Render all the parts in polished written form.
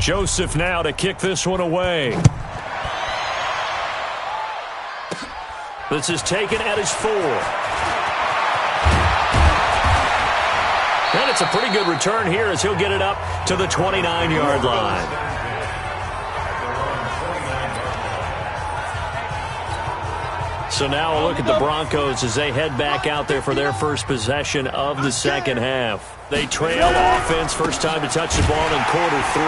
Joseph now to kick this one away. This is taken at his 4. And it's a pretty good return here as he'll get it up to the 29-yard line. So now a look at the Broncos as they head back out there for their first possession of the second half. They trail offense, first time to touch the ball in quarter 3,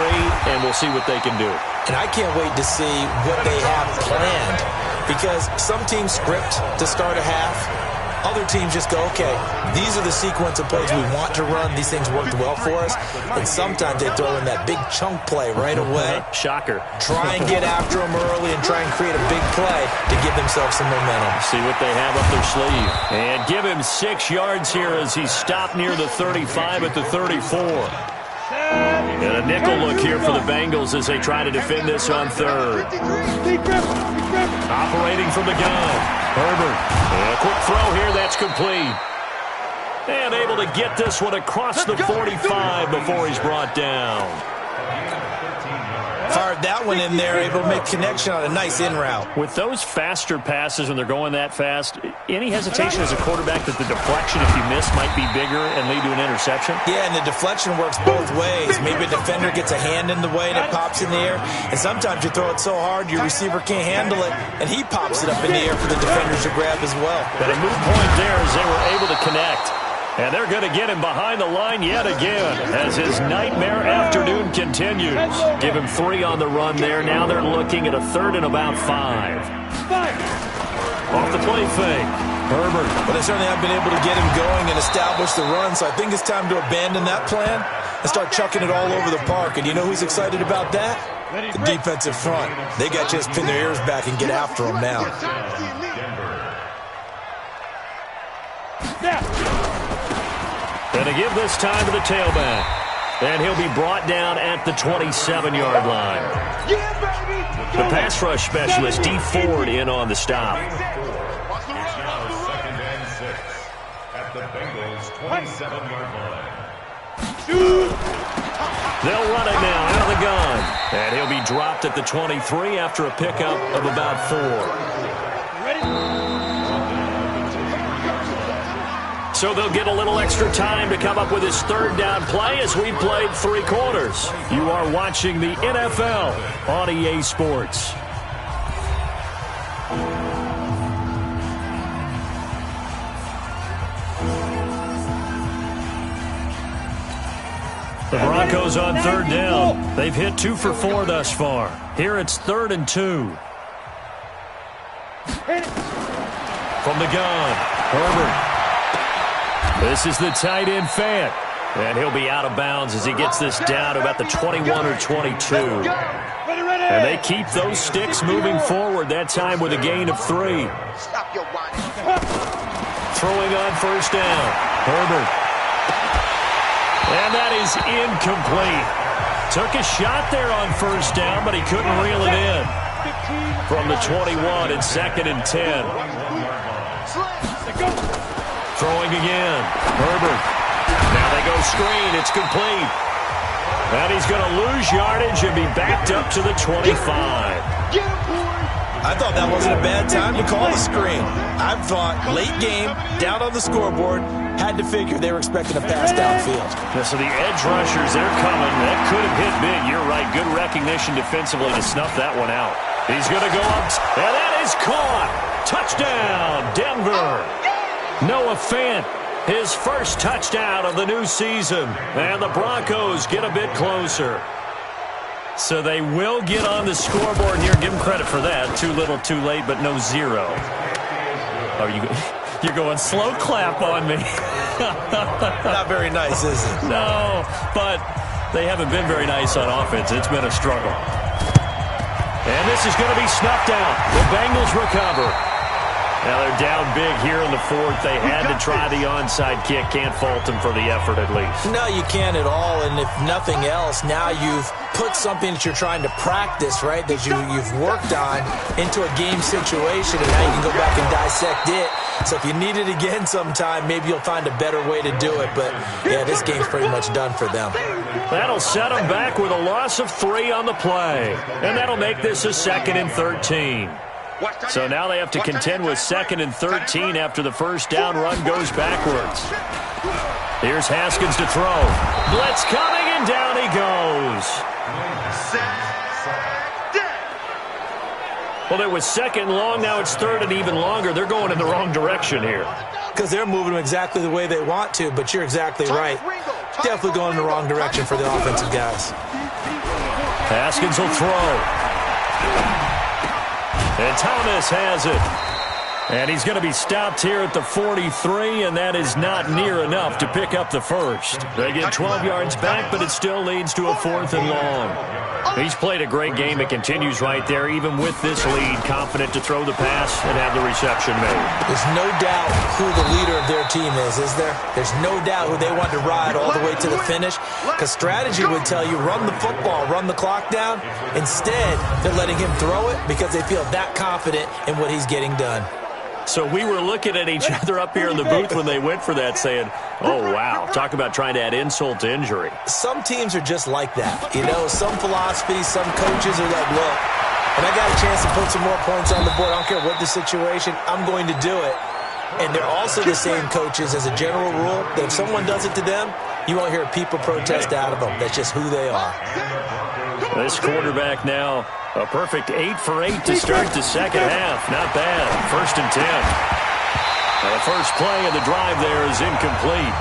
and we'll see what they can do. And I can't wait to see what they have planned, because some teams script to start a half. Other teams just go, okay, these are the sequence of plays we want to run. These things worked well for us. And sometimes they throw in that big chunk play right away. Shocker. Try and get after them early and try and create a big play to give themselves some momentum. See what they have up their sleeve. And give him 6 yards here as he stopped near the 35 at the 34. And a nickel look here for the Bengals as they try to defend this on third. Operating from the gun. Herbert. And a quick throw here. That's complete. And able to get this one across the 45 before he's brought down. Fired that one in there, able to make connection on a nice in route. With those faster passes when they're going that fast, any hesitation as a quarterback that the deflection, if you miss, might be bigger and lead to an interception? Yeah, and the deflection works both ways. Maybe a defender gets a hand in the way and it pops in the air. And sometimes you throw it so hard your receiver can't handle it, and he pops it up in the air for the defenders to grab as well. But a move point there as they were able to connect. And they're going to get him behind the line yet again as his nightmare afternoon continues. Give him 3 on the run there. Now they're looking at a 3rd and about 5. Off the play fake. Herbert. But they certainly have been able to get him going and establish the run, so I think it's time to abandon that plan and start chucking it all over the park. And you know who's excited about that? The defensive front. They got to just pin their ears back and get after him now. And to give this time to the tailback. And he'll be brought down at the 27-yard line. The pass rush specialist, D. Ford, in on the stop. It's now 2nd and 6 at the Bengals' 27-yard line. They'll run it now out of the gun. And he'll be dropped at the 23 after a pickup of about 4. So they'll get a little extra time to come up with his 3rd down play as we played 3 quarters. You are watching the NFL on EA Sports. The Broncos on 3rd down. They've hit 2 for 4 thus far. Here it's 3rd and 2. From the gun, Herbert. This is the tight end Fant. And he'll be out of bounds as he gets this down to about the 21 or 22. And they keep those sticks moving forward, that time with a gain of 3. Throwing on 1st down. Herbert. And that is incomplete. Took a shot there on 1st down, but he couldn't reel it in. From the 21 and 2nd and 10. Throwing again. Herbert. Now they go screen. It's complete. And he's going to lose yardage and be backed up to the 25. I thought that wasn't a bad time to call the screen. I thought late game, down on the scoreboard, had to figure they were expecting a pass downfield. So the edge rushers, they're coming. That could have hit big. You're right. Good recognition defensively to snuff that one out. He's going to go up. And that is caught. Touchdown, Denver. Noah Fant, his first touchdown of the new season. And the Broncos get a bit closer. So they will get on the scoreboard here. Give them credit for that. Too little, too late, but no 0. Oh, you're going slow clap on me. Not very nice, is it? No, but they haven't been very nice on offense. It's been a struggle. And this is going to be snuffed out. The Bengals recover. Now they're down big here in the fourth. They had to try the onside kick. Can't fault them for the effort at least. No, you can't at all. And if nothing else, now you've put something that you're trying to practice, right, that you've worked on into a game situation, and now you can go back and dissect it. So if you need it again sometime, maybe you'll find a better way to do it. But, yeah, this game's pretty much done for them. That'll set them back with a loss of 3 on the play. And that'll make this a 2nd and 13. So now they have to contend with 2nd and 13 after the first down run goes backwards. Here's Haskins to throw. Blitz coming, and down he goes. Well, it was 2nd long. Now it's 3rd and even longer. They're going in the wrong direction here. Because they're moving them exactly the way they want to, but you're exactly right. Definitely going in the wrong direction for the offensive guys. Haskins will throw. And Thomas has it. And he's going to be stopped here at the 43, and that is not near enough to pick up the first. They get 12 yards back, but it still leads to a 4th and long. He's played a great game. It continues right there, even with this lead, confident to throw the pass and have the reception made. There's no doubt who the leader of their team is there? There's no doubt who they want to ride all the way to the finish, because strategy would tell you run the football, run the clock down. Instead, they're letting him throw it because they feel that confident in what he's getting done. So we were looking at each other up here in the booth when they went for that saying, oh, wow, talk about trying to add insult to injury. Some teams are just like that. You know, some philosophies, some coaches are like, look, when I got a chance to put some more points on the board, I don't care what the situation, I'm going to do it. And they're also the same coaches as a general rule that if someone does it to them, you won't hear people protest out of them. That's just who they are. This quarterback now, a perfect 8 for 8 to start the second half. Not bad. 1st and 10. Now the first play of the drive there is incomplete.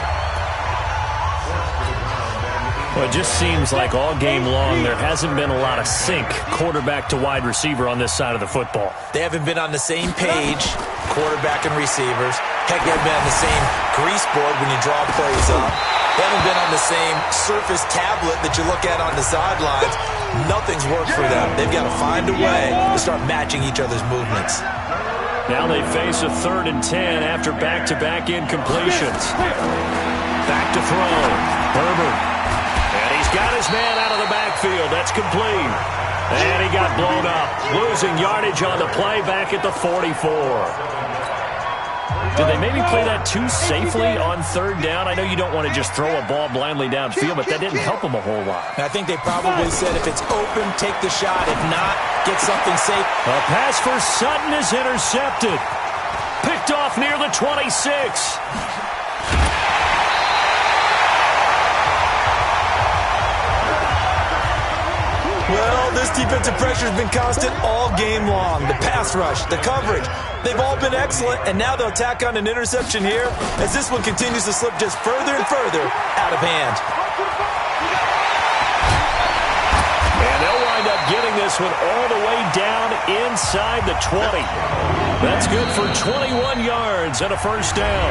Well, it just seems like all game long there hasn't been a lot of sync quarterback to wide receiver on this side of the football. They haven't been on the same page, quarterback and receivers. Heck, they haven't been on the same grease board when you draw plays up. They haven't been on the same Surface tablet that you look at on the sidelines. Nothing's worked for them. They've got to find a way to start matching each other's movements. Now they face a 3rd and 10 after back-to-back incompletions. Back to throw. Herbert. And he's got his man out of the backfield. That's complete. And he got blown up. Losing yardage on the play back at the 44. Did they maybe play that too safely on 3rd down? I know you don't want to just throw a ball blindly downfield, but that didn't help them a whole lot. I think they probably said if it's open, take the shot. If not, get something safe. A pass for Sutton is intercepted. Picked off near the 26. Well, this defensive pressure has been constant all game long. The pass rush, the coverage, they've all been excellent, and now they'll tack on an interception here as this one continues to slip just further and further out of hand. And they'll wind up getting this one all the way down inside the 20. That's good for 21 yards and a first down.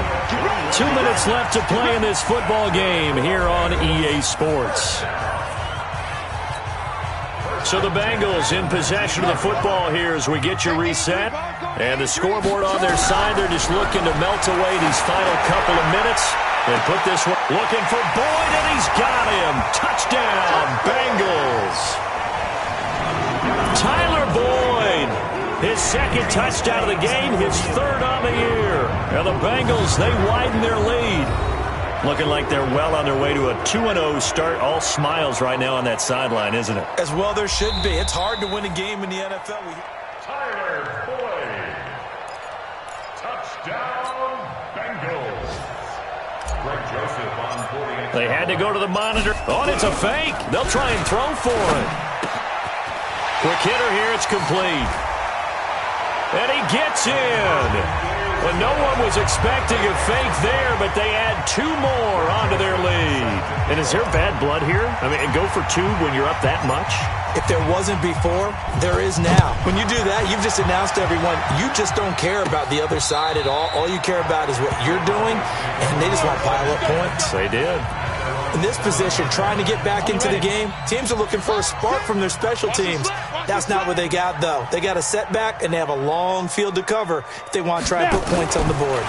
2 minutes left to play in this football game here on EA Sports. So the Bengals in possession of the football here as we get you reset. And the scoreboard on their side, they're just looking to melt away these final couple of minutes and put this one. Looking for Boyd, and he's got him. Touchdown, Bengals. Tyler Boyd, his 2nd touchdown of the game, his 3rd on the year. And the Bengals, they widen their lead. Looking like they're well on their way to a 2-0 start. All smiles right now on that sideline, isn't it? As well there should be. It's hard to win a game in the NFL. Tyler Boyd. Touchdown, Bengals. Greg Joseph on 48. They had to go to the monitor. Oh, and it's a fake. They'll try and throw for it. Quick hitter here. It's complete. And he gets in. Well, no one was expecting a fake there, but they add 2 more onto their lead. And is there bad blood here? I mean, go for 2 when you're up that much? If there wasn't before, there is now. When you do that, you've just announced to everyone, you just don't care about the other side at all. All you care about is what you're doing, and they just want to pile up points. They did. In this position, trying to get back into the game, teams are looking for a spark from their special teams. That's not what they got, though. They got a setback, and they have a long field to cover if they want to try and put points on the board.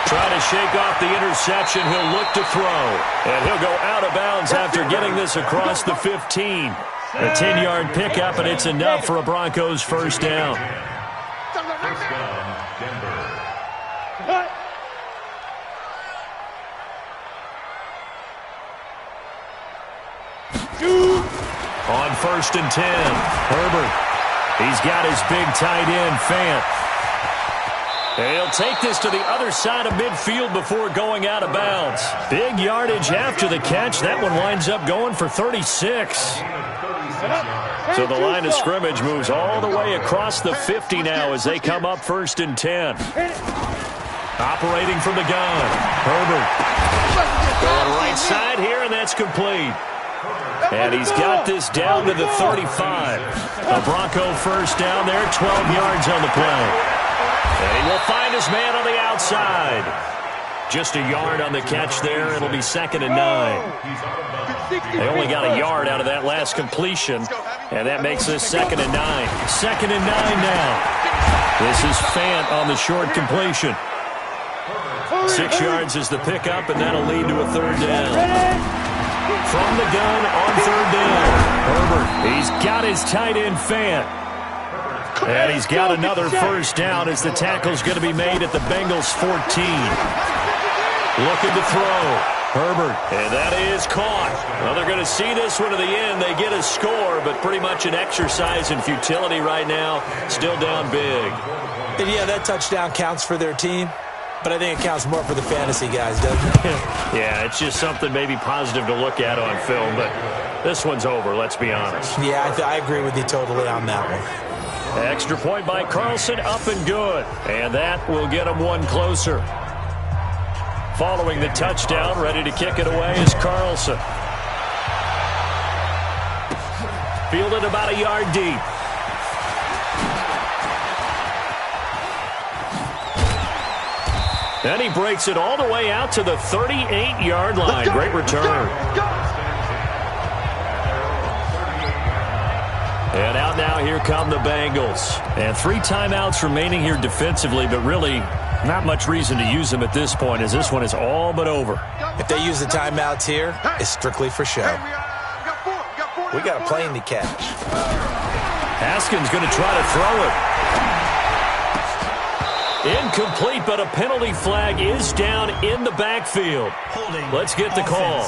Trying to shake off the interception. He'll look to throw. And he'll go out of bounds after getting this across the 15. A 10-yard pickup, and it's enough for a Broncos first down. First down, Denver. On 1st and 10, Herbert. He's got his big tight end, Fant. He'll take this to the other side of midfield before going out of bounds. Big yardage after the catch. That one winds up going for 36. So the line of scrimmage moves all the way across the 50 now as they come up 1st and 10. Operating from the gun, Herbert. Going right side here, and that's complete. And he's got this down to the 35. A Bronco first down there, 12 yards on the play. And he will find his man on the outside. Just a yard on the catch there. It'll be 2nd and 9. They only got a yard out of that last completion, and that makes this 2nd and 9. 2nd and 9 now. This is Fant on the short completion. 6 yards is the pickup, and that'll lead to a 3rd down. From the gun on 3rd down, Herbert. He's got his tight end, Fant. And he's got another first down as the tackle's going to be made at the Bengals' 14. Looking to throw. Herbert. And that is caught. Well, they're going to see this one to the end. They get a score, but pretty much an exercise in futility right now. Still down big. And yeah, that touchdown counts for their team. But I think it counts more for the fantasy guys, doesn't it? Yeah, it's just something maybe positive to look at on film, but this one's over, let's be honest. Yeah, I agree with you totally on that one. Extra point by Carlson, up and good. And that will get him one closer. Following the touchdown, ready to kick it away is Carlson. Fielded about a yard deep. And he breaks it all the way out to the 38-yard line. Great return. And out now, here come the Bengals. And 3 timeouts remaining here defensively, but really not much reason to use them at this point as this one is all but over. If they use the timeouts here, it's strictly for show. We got a plane to catch. Haskins going to try to throw it. Incomplete, but a penalty flag is down in the backfield. Let's get the call.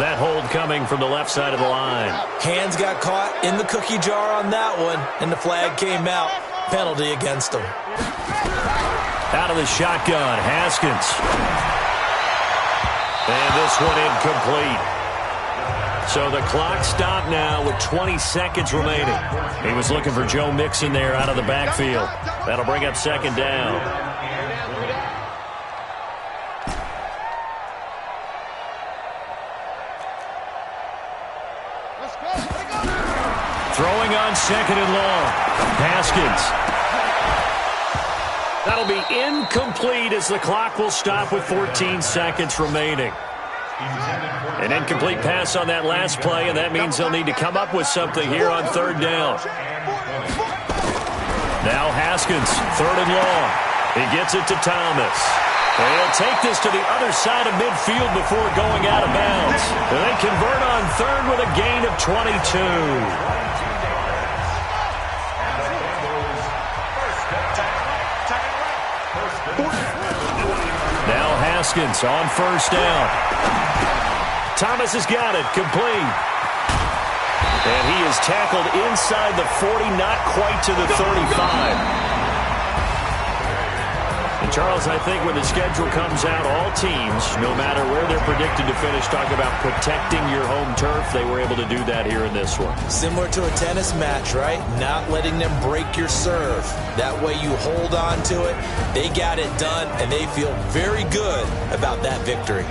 That hold coming from the left side of the line. Hands got caught in the cookie jar on that one, and the flag came out. Penalty against them. Out of the shotgun, Haskins. And this one incomplete. So the clock stopped now with 20 seconds remaining. He was looking for Joe Mixon there out of the backfield. That'll bring up 2nd down. Throwing on 2nd and long. Haskins. That'll be incomplete as the clock will stop with 14 seconds remaining. An incomplete pass on that last play, and that means they'll need to come up with something here on 3rd down. Now Haskins, 3rd and long. He gets it to Thomas. And he'll take this to the other side of midfield before going out of bounds. And they convert on 3rd with a gain of 22. Now Haskins on 1st down. Thomas has got it, complete. And he is tackled inside the 40, not quite to the 35. And Charles, I think when the schedule comes out, all teams, no matter where they're predicted to finish, talk about protecting your home turf. They were able to do that here in this one. Similar to a tennis match, right? Not letting them break your serve. That way you hold on to it. They got it done, and they feel very good about that victory.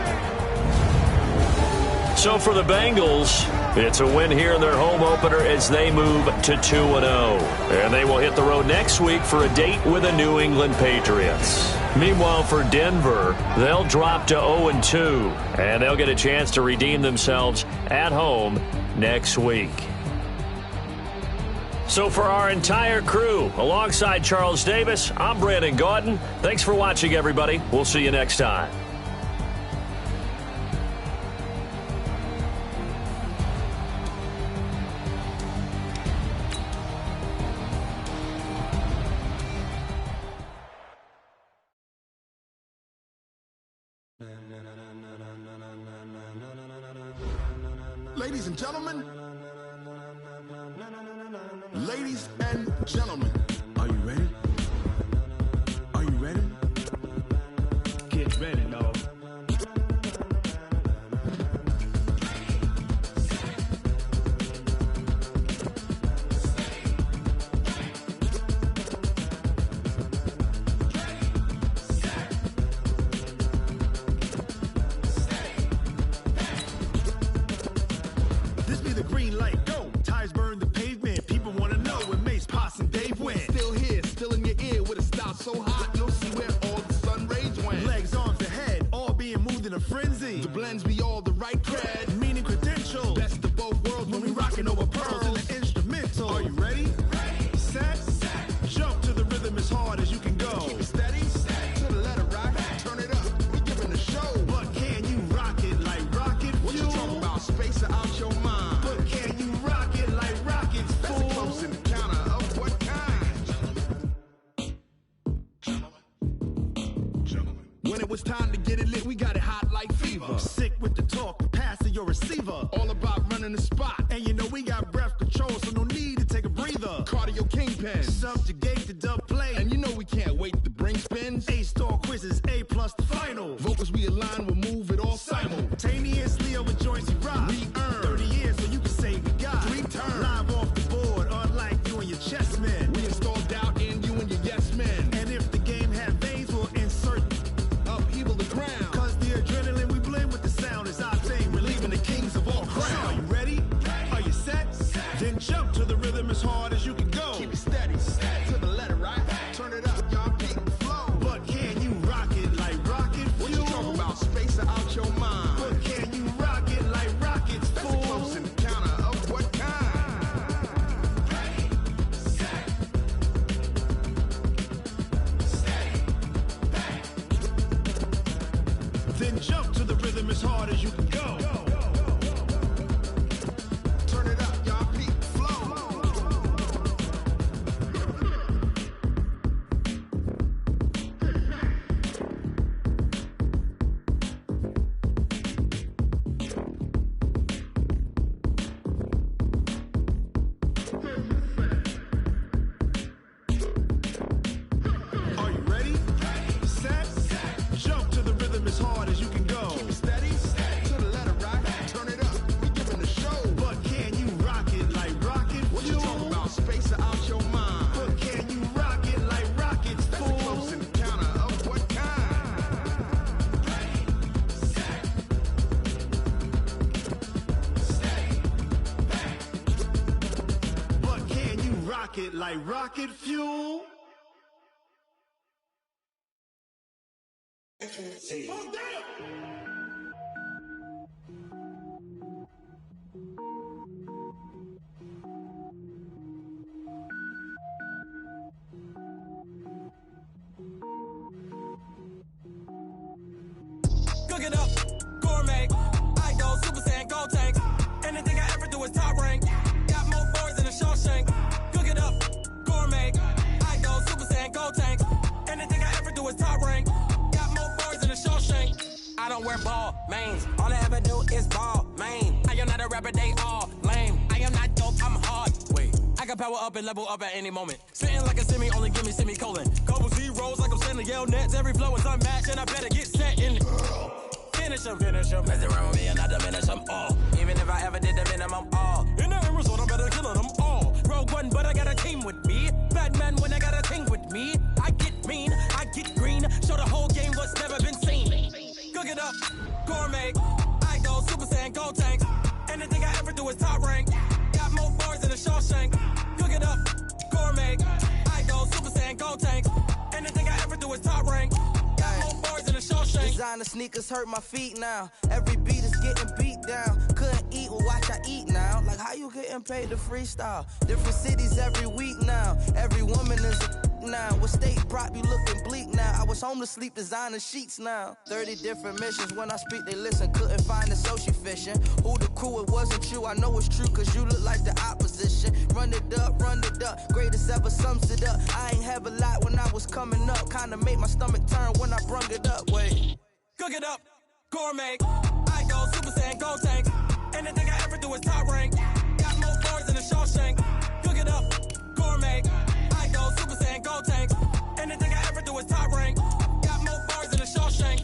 So for the Bengals, it's a win here in their home opener as they move to 2-0. And they will hit the road next week for a date with the New England Patriots. Meanwhile, for Denver, they'll drop to 0-2, and they'll get a chance to redeem themselves at home next week. So for our entire crew, alongside Charles Davis, I'm Brandon Gaudin. Thanks for watching, everybody. We'll see you next time. Ladies and gentlemen, ladies and gentlemen, are you ready? Are you ready? Get ready, dog. This be the green light, go. Tires burn the pavement. People want to know where Mace, Poss, and Dave went. Still here, still in your ear with a style so hot, you'll see where all the sun rays went. Legs, arms, and head, all being moved in a frenzy. The blends be all the right cred, meaning credentials. Best of both worlds when we rocking over pearls in the instrumental. Are you ready? Ready. Set. Jump to the rhythm as hard as you can go. Keep it steady. To the letter rock. Turn it up. We giving a show. But can you rock it like rocket fuel? What you talking about? Space out your mind. But can you rock it like rockets, fool? That's a close encounter of what kind? Gentlemen. When it was time to get it lit, we got it hot like fever. Sick with the talk, the pass to your receiver. All about running the spot. And you know we got breath control, so no need to take a breather. Cardio kingpin. Subjugate the dub play. And you know we can't wait to bring spins. A-star quizzes, A+ the final. Vocals we align, we'll move it all simultaneously over joints we rock. We earn 30 years so you can say we got 3 turns. Live off the board, unlike you and your chess men. We install doubt in you and your yes men. And if the game had veins, we'll insert upheaval the ground. Cause the adrenaline we blend with the sound is our thing. Relieving the kings of all crowns. So are you ready? Are you set? Then jump to the rhythm as hard as you can go. Keep it steady. To the letter, right? Turn it up, y'all peak flow. But can you rock it like rocket fuel? What you talking about? Space out your mind. But can you rock it like rockets, fool? That's a close encounter of what kind? Then jump to the rhythm as hard as you can go. Turn it up, y'all peak flow. Are you ready? Set. Jump to the rhythm as hard as you can go. Keep it steady. To the letter, right? Turn it up. We giving a show. But can you rock it like rocket fuel? What you talking about? Space out your mind. But can you rock it like rockets, fool? That's a close encounter of what kind? But can you rock it like rocket fuel? Cook it up, gourmet. I go Super Saiyan, gold tank. Anything I ever do is top rank. Got more boys than a Shawshank. Cook it up, gourmet. I go Super Saiyan, gold tank. Anything I ever do is top rank. Got more boys than a Shawshank. I don't wear ball mains. All I ever do is ball main. I am not a rapper, they all lame. I am not dope, I'm hard. Wait, I can power up and level up at any moment. Spitting like a semi, only give me semicolon. Couple zeros like I'm sending yell nets. Every flow is unmatched and I better get set in. Finish them. Mess around with me and I diminish them all. Even if I ever did the minimum all. In the end result, I'm better killing them all. Rogue One, but I got a team with me. Batman when I got a team with me. I get mean, I get green. Show the whole game what's never been seen. Cook it up, gourmet. I go Super Saiyan, gold tank. Anything I ever do is top rank. Got more boys than a Shawshank. Cook it up, gourmet. I go Super Saiyan, gold tank. Anything I ever do is top rank. Designer sneakers hurt my feet now. Every beat is getting beat down. Couldn't eat, well watch I eat now. Like how you getting paid to freestyle? Different cities every week now. Every woman is a now. With state prop, you looking bleak now. I was home to sleep, designer sheets now. 30 different missions. When I speak, they listen. Couldn't find it, so she fishing. Who the crew, it wasn't you. I know it's true, cause you look like the opposition. Run it up, greatest ever sums it up. I ain't have a lot when I was coming up. Kinda made my stomach turn when I brung it up. Wait. Cook it up, gourmet. I go Super Saiyan, go tank. Anything I ever do is top rank. Got more bars than a Shawshank. Cook it up, gourmet. I go Super Saiyan, go tank. Anything I ever do is top rank. Got more bars than a Shawshank.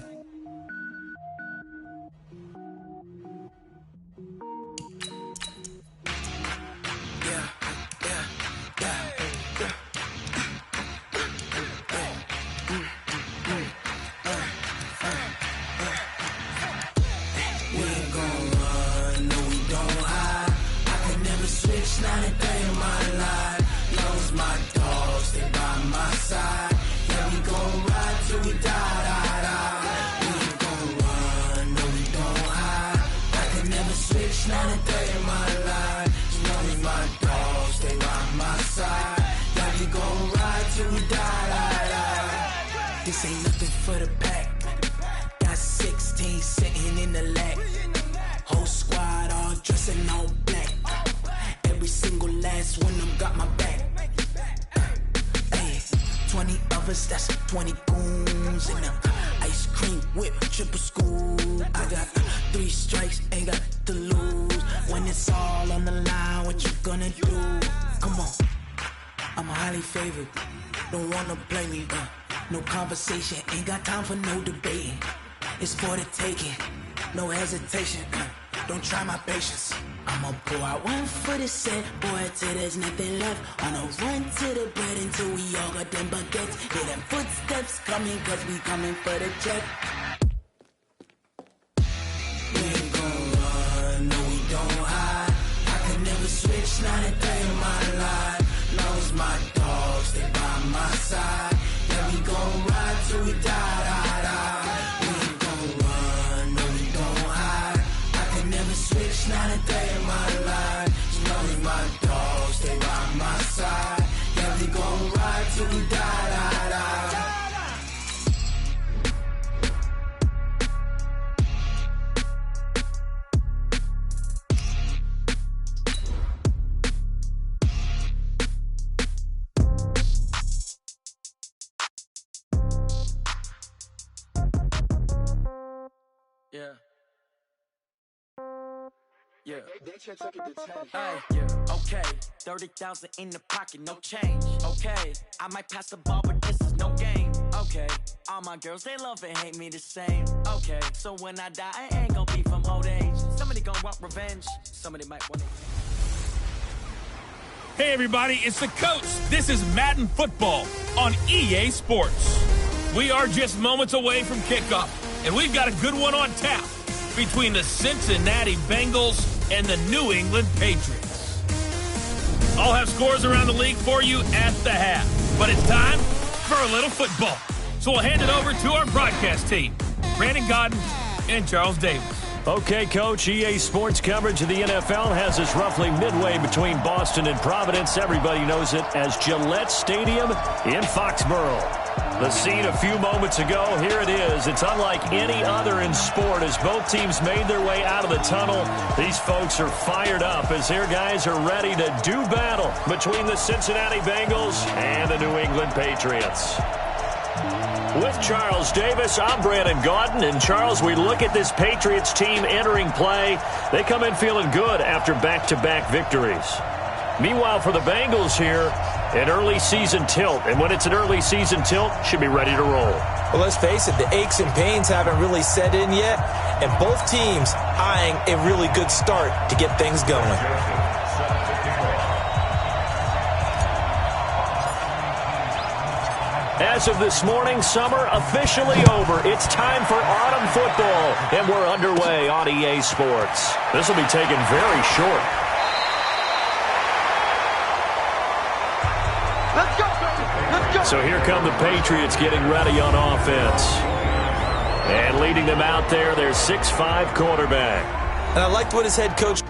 Not a day in my life. Knows my dogs, they by my side. Yeah, we gon' ride till we die. We ain't gon' run, no we don't hide. I can never switch, not a day in my life. Knows my dogs, they by my side. Yeah, we gon' ride till we die. This ain't nothing for the pack. Got 16 sitting in the lag. Whole squad all dressing all black. Every single last one of them got my back. Hey, 20 of us, that's 20 goons. And a ice cream whip, triple scoop. I got 3 strikes, ain't got to lose. When it's all on the line, what you gonna do? Come on, I'm highly favored. Don't wanna play me, no conversation. Ain't got time for no debating. It's for the taking, no hesitation. Don't try my patience. I'ma pour out one for the set, boy, till there's nothing left. On a run to the bread until we all got them baguettes. Hear them footsteps coming, cause we coming for the check. We ain't gon' run, no we don't hide. I can never switch, not a day in my life. Knows my dogs, they by my side. Yeah, we gon' ride till we die. We ain't gon' run, no we don't hide. I can never switch, not a day in my life. You know my dogs, they by my side. Yeah, we gon' ride till we die. Yeah. Hey, yeah. Okay, 30,000 in the pocket, no change. Okay, I might pass the ball, but this is no game. Okay, all my girls, they love and hate me the same. Okay, so when I die, I ain't gonna be from old age. Somebody gonna want revenge, somebody might want to. Hey everybody, it's the coach. This is Madden Football on EA Sports. We are just moments away from kickoff, and we've got a good one on tap between the Cincinnati Bengals and the New England Patriots. I'll have scores around the league for you at the half, but it's time for a little football. So we'll hand it over to our broadcast team, Brandon Godden and Charles Davis. Okay, Coach, EA Sports coverage of the NFL has us roughly midway between Boston and Providence. Everybody knows it as Gillette Stadium in Foxborough. The scene a few moments ago, here it is. It's unlike any other in sport as both teams made their way out of the tunnel. These folks are fired up as their guys are ready to do battle between the Cincinnati Bengals and the New England Patriots. With Charles Davis, I'm Brandon Gaudin. And Charles, we look at this Patriots team entering play. They come in feeling good after back-to-back victories. Meanwhile, for the Bengals here, an early season tilt. And when it's an early season tilt, should be ready to roll. Well, let's face it, the aches and pains haven't really set in yet. And both teams eyeing a really good start to get things going. As of this morning, summer officially over. It's time for autumn football, and we're underway on EA Sports. This will be taken very short. So here come the Patriots getting ready on offense. And leading them out there, their 6'5" quarterback. And I liked what his head coach...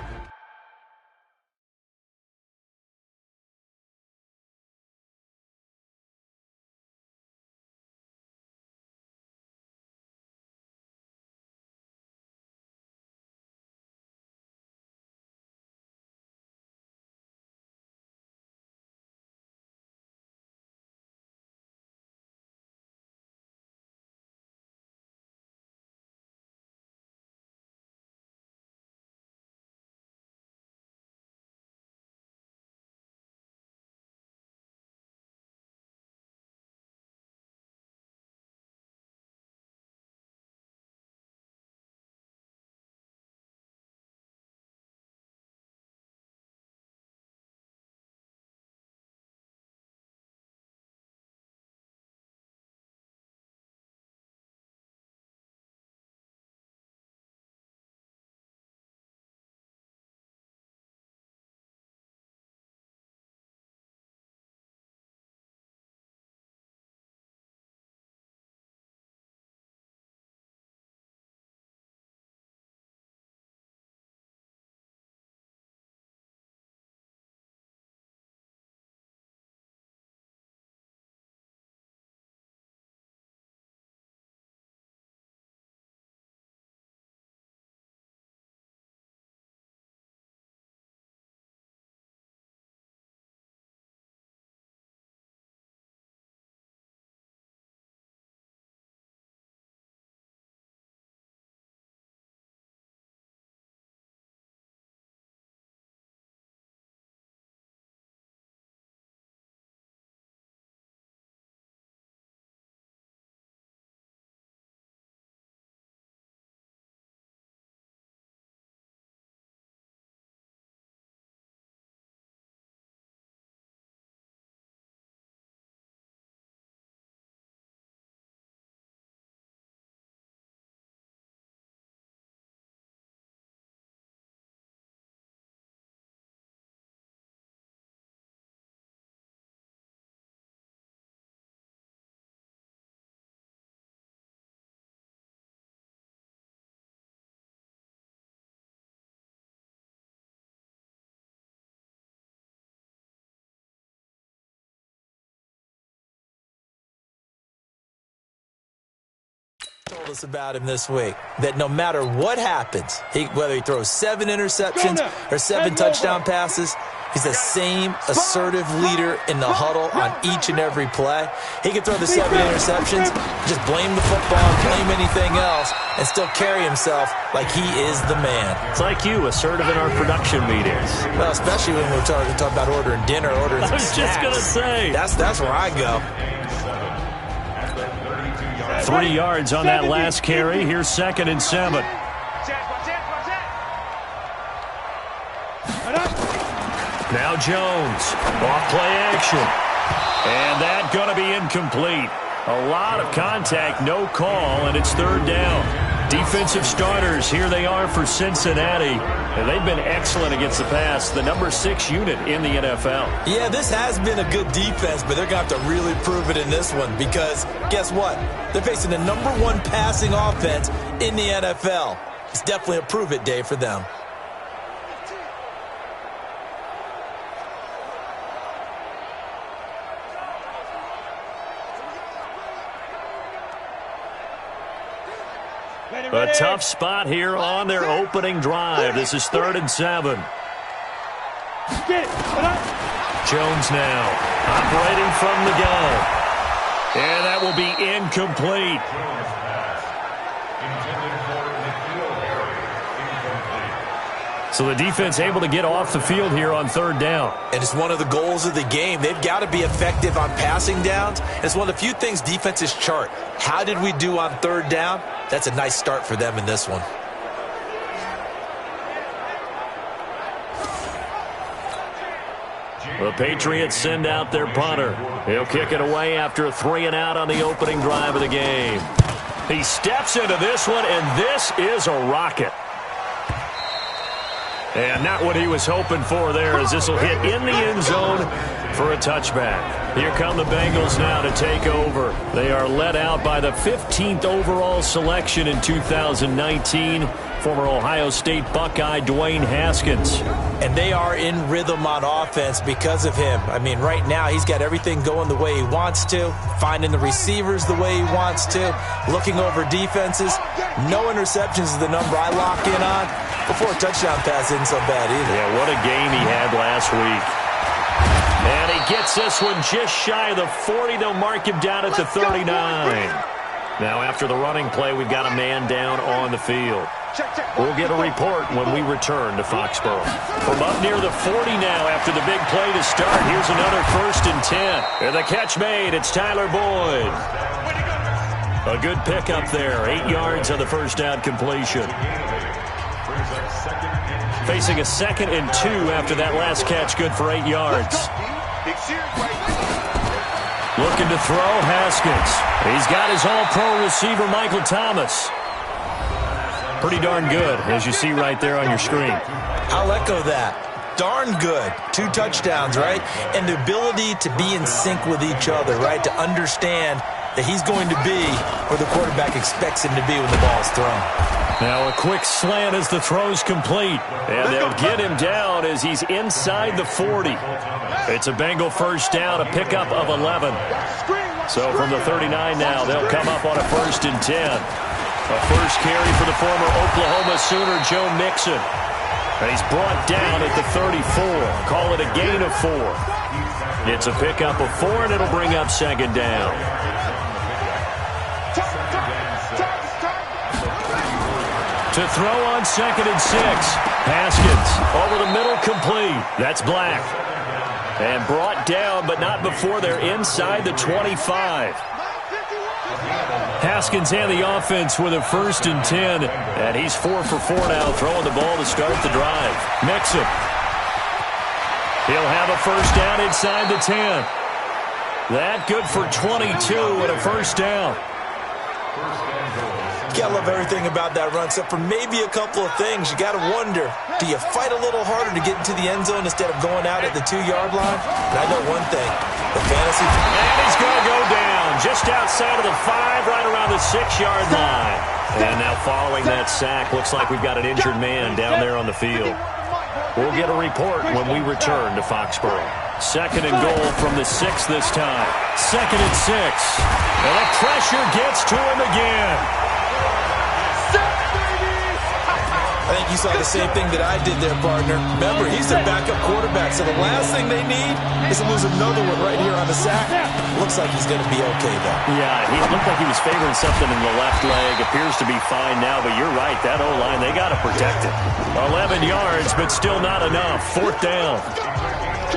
told us about him this week, that no matter what happens, whether he throws 7 interceptions or 7 touchdown passes, he's the same assertive leader in the huddle on each and every play. He can throw the 7 interceptions, just blame the football, blame anything else, and still carry himself like he is the man. It's like you, assertive in our production meetings. Well, especially when we're talking about ordering dinner, ordering some snacks. I was just going to say. That's where I go. 3 yards on that last carry. Here's 2nd and 7. Now Jones, off play action. And that going to be incomplete. A lot of contact, no call, and it's 3rd down. Defensive starters, here they are for Cincinnati. And they've been excellent against the pass, the number 6 unit in the NFL. Yeah, this has been a good defense, but they're going to have to really prove it in this one because guess what? They're facing the number 1 passing offense in the NFL. It's definitely a prove-it day for them. A tough spot here on their opening drive. This is 3rd and 7. Jones now operating from the gun. And that will be incomplete. So the defense able to get off the field here on 3rd down. And it's one of the goals of the game. They've got to be effective on passing downs. It's one of the few things defenses chart. How did we do on 3rd down? That's a nice start for them in this one. The Patriots send out their punter. He'll kick it away after a 3 and out on the opening drive of the game. He steps into this one, and this is a rocket. And not what he was hoping for there, as this will hit in the end zone for a touchback. Here come the Bengals now to take over. They are led out by the 15th overall selection in 2019. Former Ohio State Buckeye Dwayne Haskins. And they are in rhythm on offense because of him. I mean, right now he's got everything going the way he wants to, finding the receivers the way he wants to, looking over defenses. No interceptions is the number I lock in on. Before a touchdown pass isn't so bad either. Yeah, what a game he had last week. And he gets this one just shy of the 40. They'll mark him down at the 39. Now after the running play, we've got a man down on the field. We'll get a report when we return to Foxborough. From up near the 40 now after the big play to start. Here's another 1st and 10. And the catch made. It's Tyler Boyd. A good pickup there. 8 yards on the first down completion. Facing a 2nd and 2 after that last catch. Good for 8 yards. Looking to throw, Haskins. He's got his all-pro receiver, Michael Thomas. Pretty darn good, as you see right there on your screen. I'll echo that. Darn good. 2 touchdowns, right? And the ability to be in sync with each other, right? To understand that he's going to be where the quarterback expects him to be when the ball is thrown. Now a quick slant as the throw's complete. And they'll get him down as he's inside the 40. It's a Bengal first down, a pickup of 11. So from the 39 now, they'll come up on a 1st and 10. A first carry for the former Oklahoma Sooner, Joe Mixon. And he's brought down at the 34. Call it a gain of 4. It's a pickup of 4, and it'll bring up 2nd down. To throw on 2nd and 6. Haskins over the middle, complete. That's Black. And brought down, but not before they're inside the 25. Haskins and the offense with a 1st and 10. And he's 4 for 4 now, throwing the ball to start the drive. Mixon. He'll have a first down inside the 10. That good for 22 and a first down. You gotta love everything about that run, except for maybe a couple of things. You gotta wonder, do you fight a little harder to get into the end zone instead of going out at the 2-yard line? And I know one thing, the fantasy... And he's gonna go down just outside of the 5, right around the 6-yard line. And now following that sack, looks like we've got an injured man down there on the field. We'll get a report when we return to Foxborough. 2nd and goal from the 6 this time. 2nd and 6. And the pressure gets to him again. I think you saw the same thing that I did there, partner. Remember, he's their backup quarterback, so the last thing they need is to lose another one right here on the sack. Looks like he's going to be okay, though. Yeah, he looked like he was favoring something in the left leg. Appears to be fine now, but you're right. That O-line, they got to protect it. 11 yards, but still not enough. 4th down.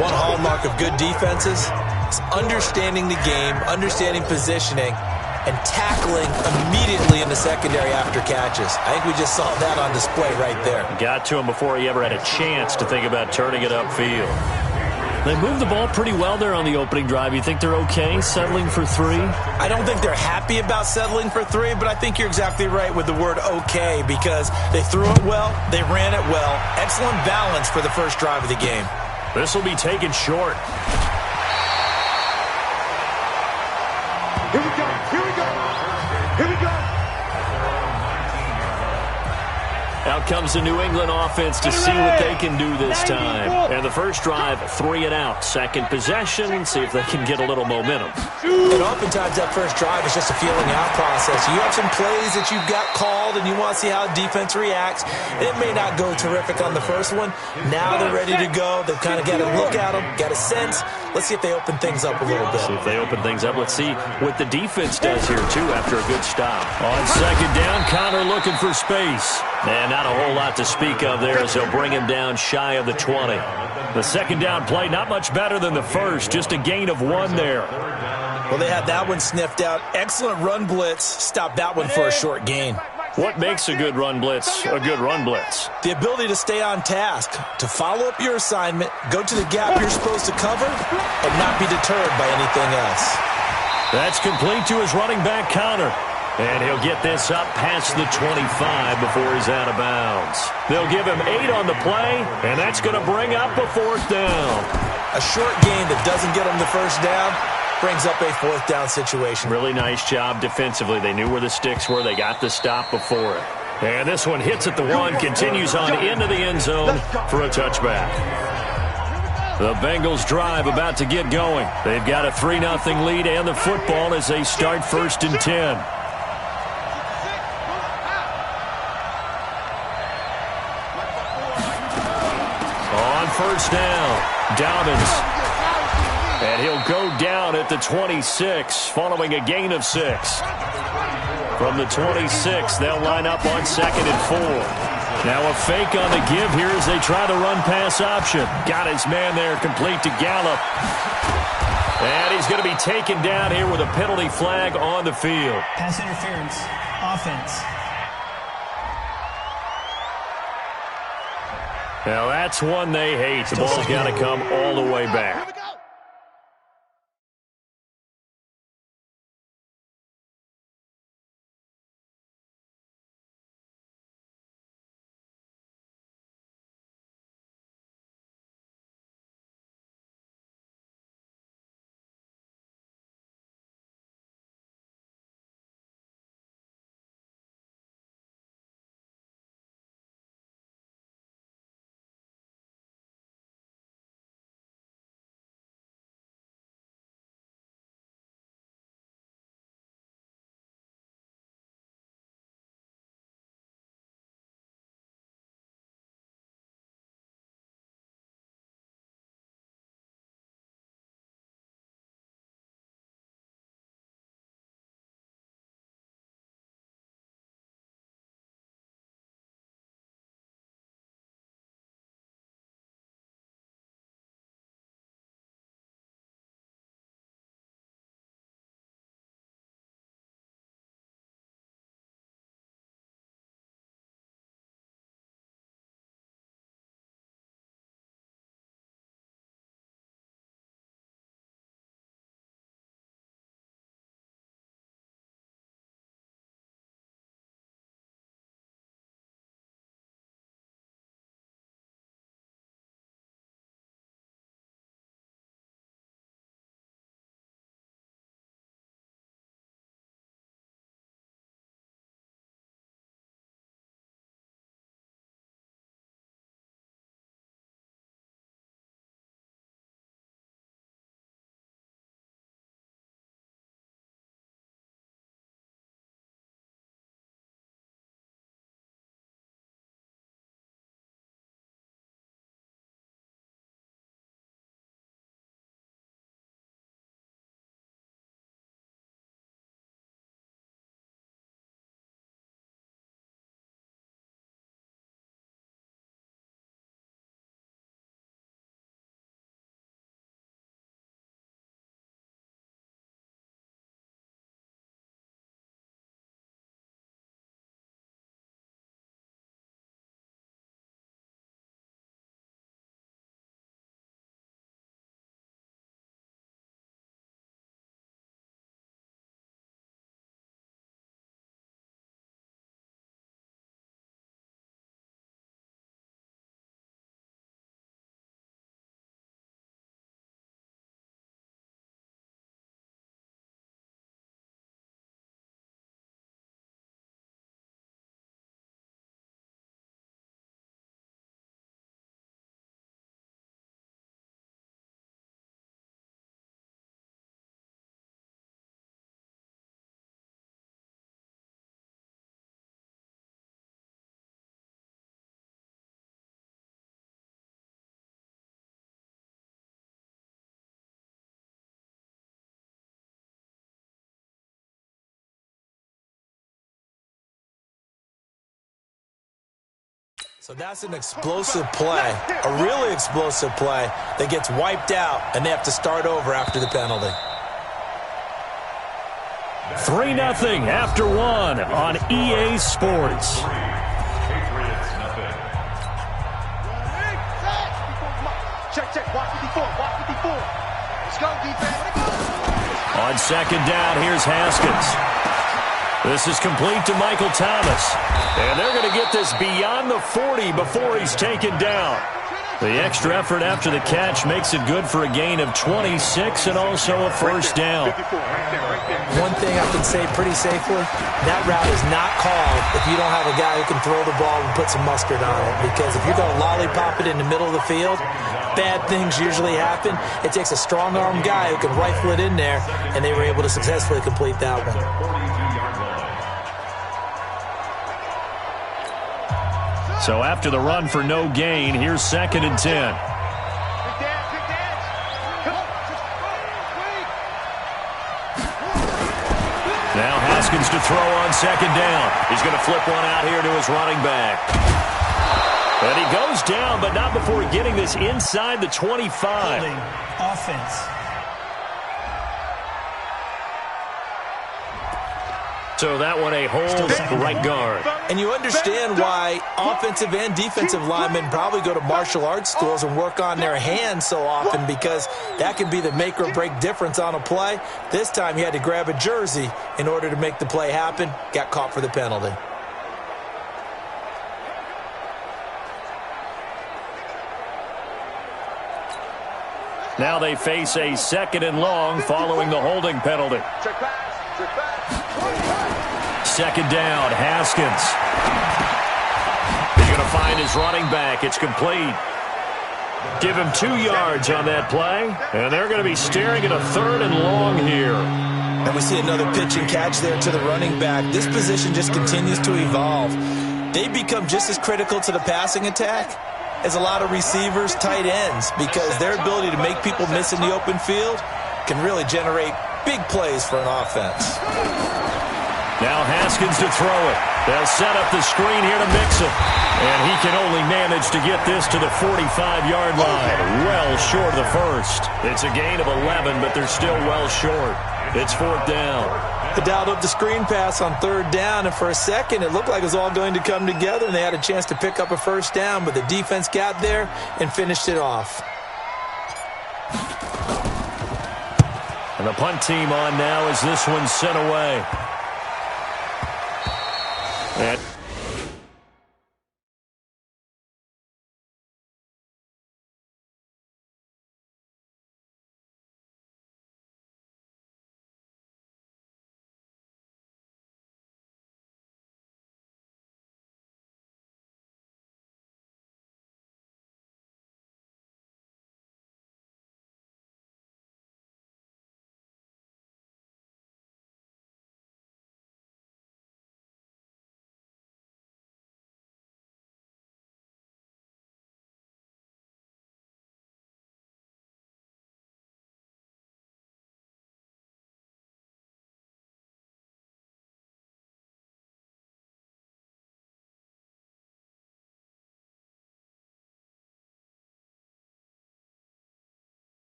One hallmark of good defenses is understanding the game, understanding positioning, and tackling immediately in the secondary after catches. I think we just saw that on display right there. Got to him before he ever had a chance to think about turning it upfield. They moved the ball pretty well there on the opening drive. You think they're okay settling for 3? I don't think they're happy about settling for 3, but I think you're exactly right with the word okay, because they threw it well, they ran it well. Excellent balance for the first drive of the game. This will be taken short. Here we go. Here we go. Here we go. Out comes the New England offense to see what they can do this time. And the first drive, 3 and out. Second possession, see if they can get a little momentum. And oftentimes that first drive is just a feeling out process. You have some plays that you've got called and you want to see how defense reacts. It may not go terrific on the first one. Now they're ready to go. They've kind of got a look at them, got a sense. Let's see if they open things up a little bit. See if they open things up. Let's see what the defense does here, too, after a good stop. On 2nd down, Connor looking for space. And not a whole lot to speak of there as they'll bring him down shy of the 20. The 2nd down play, not much better than the first. Just a gain of 1 there. Well, they had that one sniffed out. Excellent run blitz. Stopped that one for a short gain. What makes a good run blitz a good run blitz? The ability to stay on task, to follow up your assignment, go to the gap you're supposed to cover, and not be deterred by anything else. That's complete to his running back, Connor. And he'll get this up past the 25 before he's out of bounds. They'll give him 8 on the play, and that's going to bring up a 4th down. A short gain that doesn't get him the first down brings up a 4th down situation. Really nice job defensively. They knew where the sticks were. They got the stop before it. And this one hits at the 1, continues on into the end zone for a touchback. The Bengals drive about to get going. They've got a 3-0 lead and the football as they start 1st and 10. On 1st down, Dobbins. And he'll go down at the 26 following a gain of 6. From the 26, they'll line up on 2nd and 4. Now a fake on the give here as they try the run-pass option. Got his man there complete to Gallup. And he's going to be taken down here with a penalty flag on the field. Pass interference, offense. Now that's one they hate. The ball's got to come all the way back. So that's an explosive play, a really explosive play that gets wiped out, and they have to start over after the penalty. 3-0 after 1 on EA Sports. Patriots nothing. Check. Watch 54. Let's go, defense. On 2nd down, here's Haskins. This is complete to Michael Thomas. And they're going to get this beyond the 40 before he's taken down. The extra effort after the catch makes it good for a gain of 26 and also a first down. One thing I can say pretty safely, that route is not called if you don't have a guy who can throw the ball and put some mustard on it. Because if you're going to lollipop it in the middle of the field, bad things usually happen. It takes a strong-arm guy who can rifle it in there, and they were able to successfully complete that one. So after the run for no gain, here's 2nd and 10. Now Haskins to throw on 2nd down. He's going to flip one out here to his running back. And he goes down, but not before getting this inside the 25. Holding offense. So that one a hold right guard. And you understand why offensive and defensive linemen probably go to martial arts schools and work on their hands so often, because that can be the make or break difference on a play. This time he had to grab a jersey in order to make the play happen. Got caught for the penalty. Now they face a 2nd and long following the holding penalty. 2nd down, Haskins. He's going to find his running back. It's complete. Give him 2 yards on that play, and they're going to be staring at a 3rd and long here. And we see another pitch and catch there to the running back. This position just continues to evolve. They become just as critical to the passing attack as a lot of receivers, tight ends, because their ability to make people miss in the open field can really generate big plays for an offense. Now Haskins to throw it. They'll set up the screen here to Mixon. And he can only manage to get this to the 45-yard line. Well short of the first. It's a gain of 11, but they're still well short. It's 4th down. They dialed up the screen pass on 3rd down, and for a second it looked like it was all going to come together, and they had a chance to pick up a first down, but the defense got there and finished it off. And the punt team on now as this one's sent away. And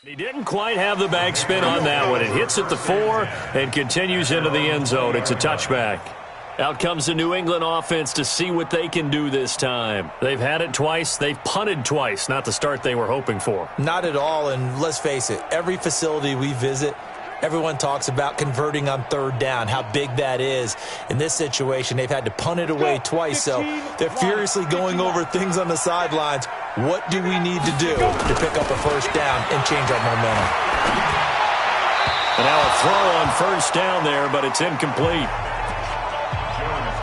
he didn't quite have the backspin on that one. It hits at the 4 and continues into the end zone. It's a touchback. Out comes the New England offense to see what they can do this time. They've had it twice. They've punted twice. Not the start they were hoping for. Not at all, and let's face it, every facility we visit, Everyone talks about converting on third down, how big that is. In this situation, they've had to punt it away twice, so they're furiously going over things on the sidelines. What do we need to do to pick up a first down and change our momentum? And now a throw on first down there, but it's incomplete.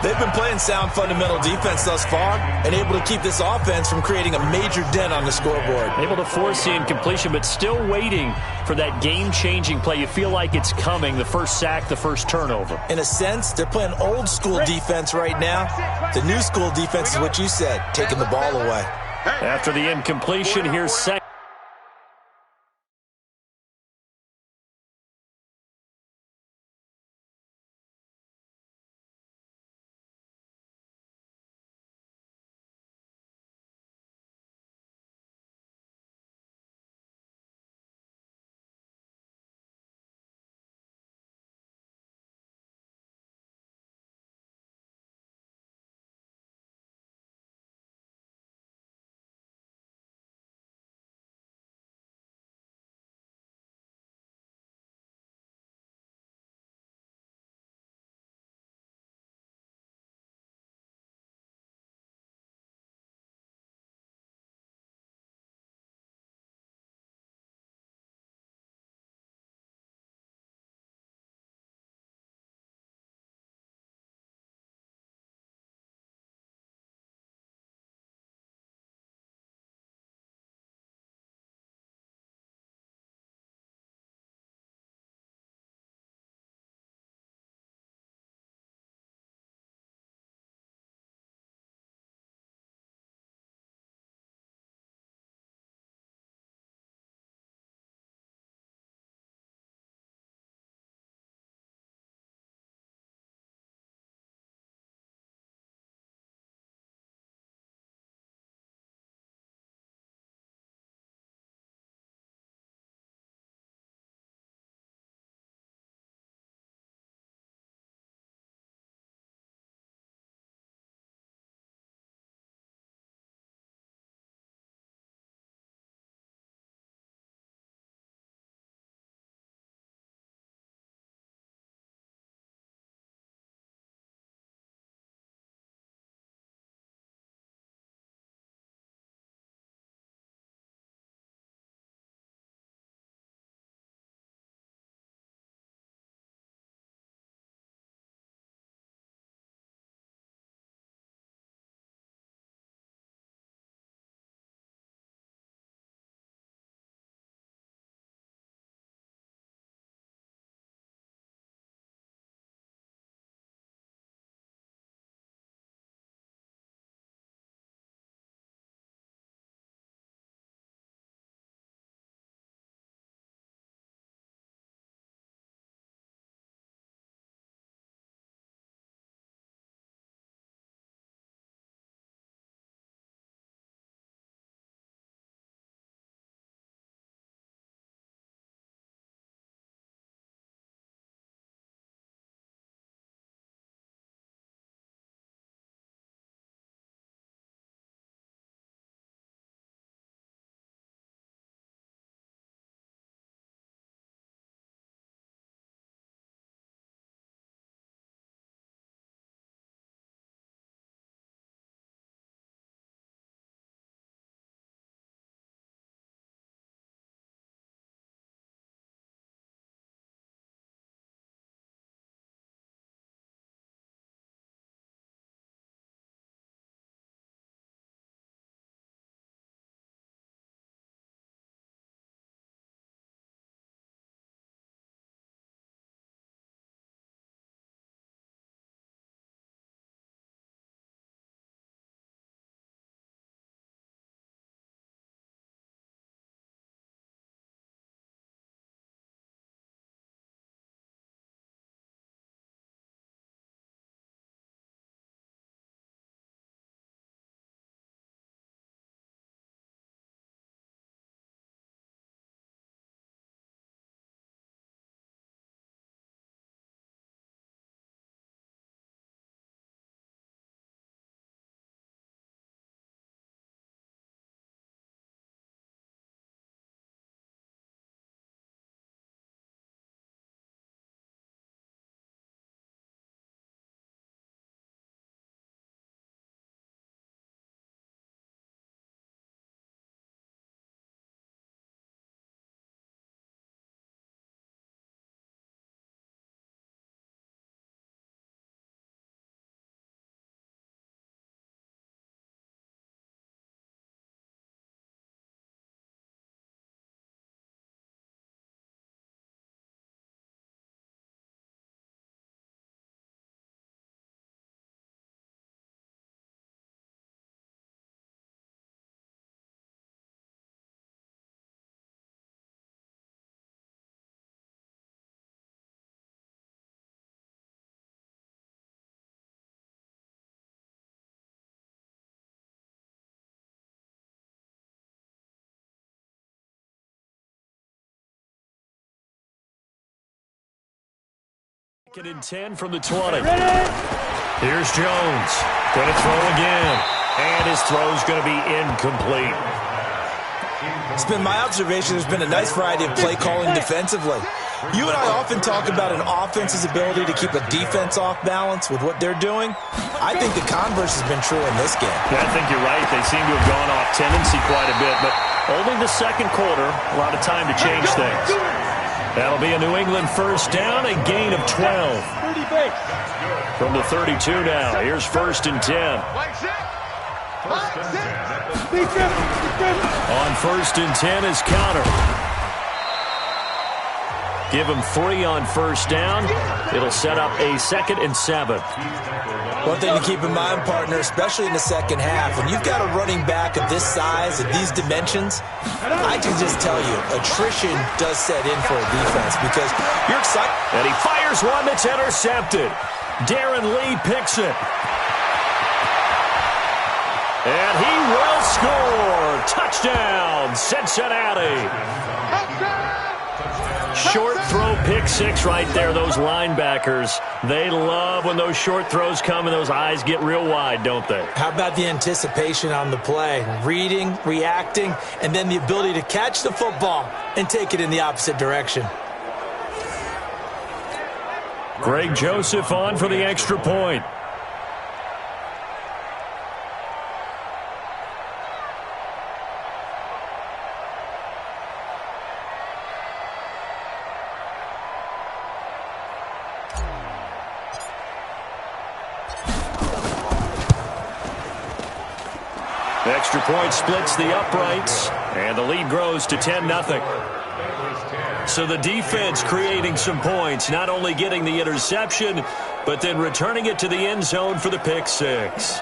They've been playing sound fundamental defense thus far and able to keep this offense from creating a major dent on the scoreboard. Able to force the incompletion, but still waiting for that game-changing play. You feel like it's coming, the first sack, the first turnover. In a sense, they're playing old-school defense right now. The new-school defense is what you said, taking the ball away. After the incompletion, here's second. Second and 10 from the 20. Here's Jones. Going to throw again. And his throw's going to be incomplete. It's been my observation there's been a nice variety of play calling defensively. You and I often talk about an offense's ability to keep a defense off balance with what they're doing. I think the converse has been true in this game. Yeah, I think you're right. They seem to have gone off tendency quite a bit, but only the second quarter, a lot of time to change things. That'll be a New England first down, a gain of 12. From the 32 now, here's first and 10. On first and 10 is Counter. Give him 3 on first down. It'll set up a 2nd and 7. One thing to keep in mind, partner, especially in the second half, when you've got a running back of this size, of these dimensions, I can just tell you, attrition does set in for a defense because you're excited. And he fires one that's intercepted. Darren Lee picks it. And he will score. Touchdown, Cincinnati. Short throw, pick 6 right there. Those linebackers, they love when those short throws come and those eyes get real wide, don't they? How about the anticipation on the play? Reading, reacting, and then the ability to catch the football and take it in the opposite direction. Greg Joseph on for the extra point. The extra point splits the uprights, and the lead grows to 10-0. So the defense creating some points, not only getting the interception, but then returning it to the end zone for the pick 6.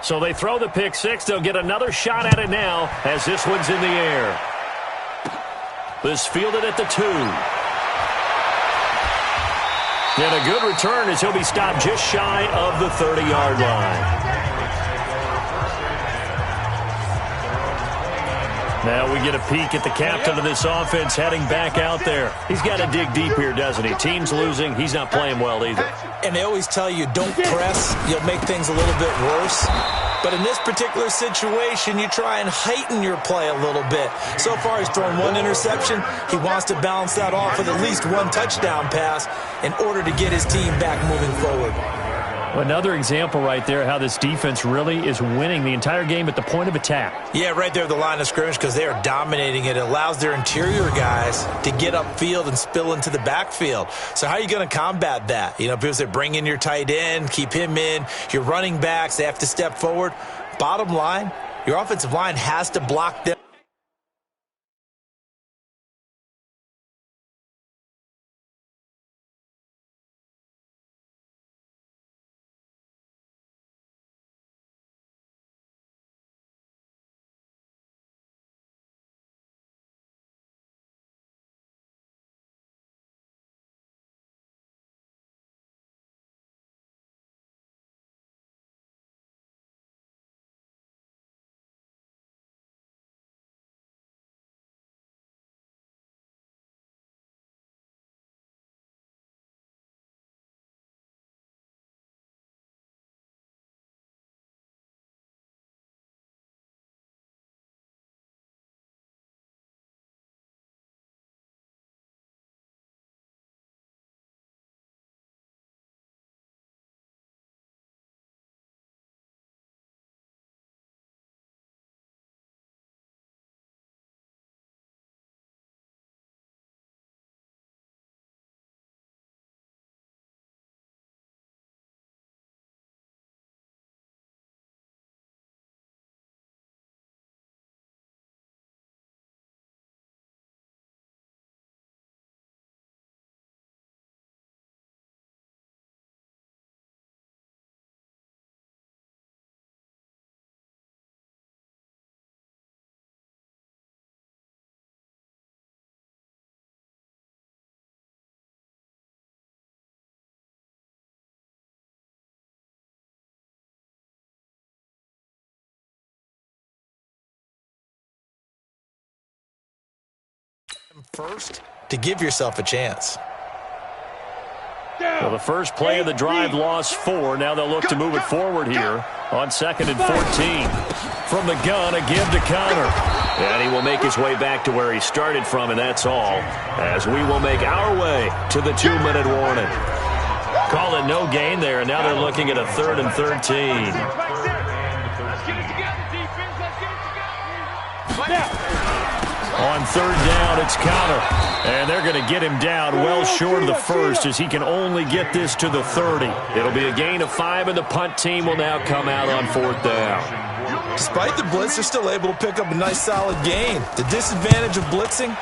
So they throw the pick 6. They'll get another shot at it now as this one's in the air. This fielded at the 2. And a good return as he'll be stopped just shy of the 30-yard line. Now we get a peek at the captain of this offense heading back out there. He's got to dig deep here, doesn't he? Team's losing. He's not playing well either. And they always tell you, don't press. You'll make things a little bit worse. But in this particular situation, you try and heighten your play a little bit. So far, he's thrown 1 interception. He wants to balance that off with at least 1 touchdown pass in order to get his team back moving forward. Another example right there how this defense really is winning the entire game at the point of attack. Yeah, right there at the line of scrimmage because they are dominating it. It allows their interior guys to get upfield and spill into the backfield. So how are you going to combat that? You know, people say bring in your tight end, keep him in. Your running backs, they have to step forward. Bottom line, your offensive line has to block them. first to give yourself a chance. Well, the first play of the drive lost 4. Now they'll look to move it forward here on 2nd and 14. From the gun, a give to counter. And he will make his way back to where he started from, and that's all, as we will make our way to the 2-minute warning. Call it no gain there, and now they're looking at a 3rd and 13. On 3rd down, it's counter. And they're going to get him down well short of the first, as he can only get this to the 30. It'll be a gain of 5, and the punt team will now come out on 4th down. Despite the blitz, they're still able to pick up a nice solid gain. The disadvantage of blitzing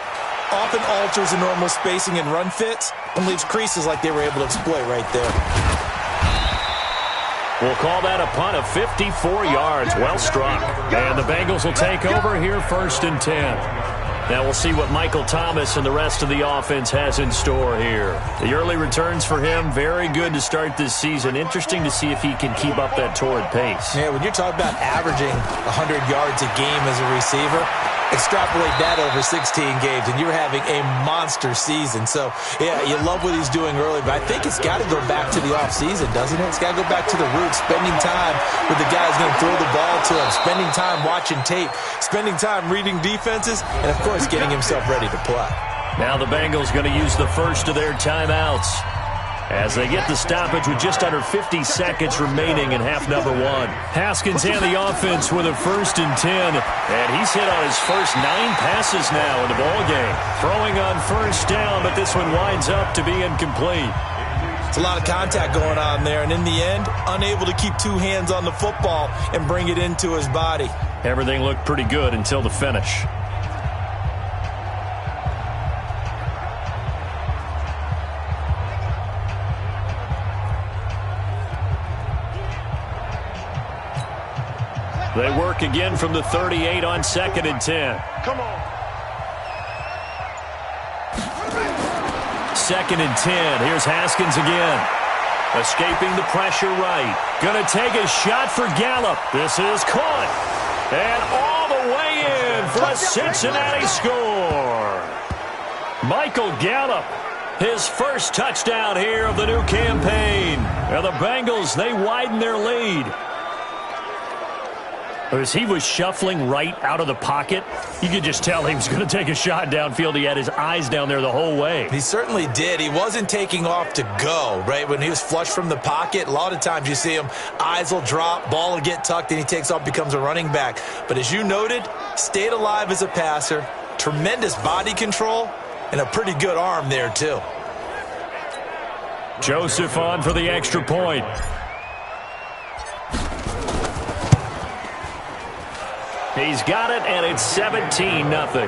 often alters the normal spacing and run fits and leaves creases like they were able to exploit right there. We'll call that a punt of 54 yards. Well struck. And the Bengals will take over here 1st and 10. Now we'll see what Michael Thomas and the rest of the offense has in store here. The early returns for him, very good to start this season. Interesting to see if he can keep up that torrid pace. Yeah, when you're talking about averaging 100 yards a game as a receiver, extrapolate that over 16 games, and you're having a monster season. So, yeah, you love what he's doing early, but I think it's got to go back to the offseason, doesn't it? It's got to go back to the roots, spending time with the guys going to throw the ball to him, spending time watching tape, spending time reading defenses, and, of course, getting himself ready to play. Now the Bengals going to use the first of their timeouts as they get the stoppage with just under 50 seconds remaining in half number 1. Haskins and the offense with a 1st and 10, and he's hit on his first 9 passes now in the ballgame. Throwing on 1st down, but this one winds up to be incomplete. It's a lot of contact going on there, and in the end, unable to keep 2 hands on the football and bring it into his body. Everything looked pretty good until the finish. They work again from the 38 on 2nd and 10. Come on. 2nd and 10. Here's Haskins again. Escaping the pressure right. Going to take a shot for Gallup. This is caught. And all the way in for a Cincinnati score. Michael Gallup, his first touchdown here of the new campaign. And the Bengals, they widen their lead. As he was shuffling right out of the pocket, you could just tell he was going to take a shot downfield. He had his eyes down there the whole way. He certainly did. He wasn't taking off to go, right? When he was flush from the pocket, a lot of times you see him, eyes will drop, ball will get tucked, and he takes off, becomes a running back. But as you noted, stayed alive as a passer, tremendous body control, and a pretty good arm there, too. Joseph on for the extra point. He's got it, and it's 17-0.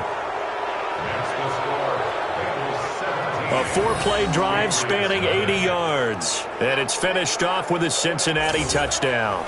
A 4-play drive spanning 80 yards. And it's finished off with a Cincinnati touchdown.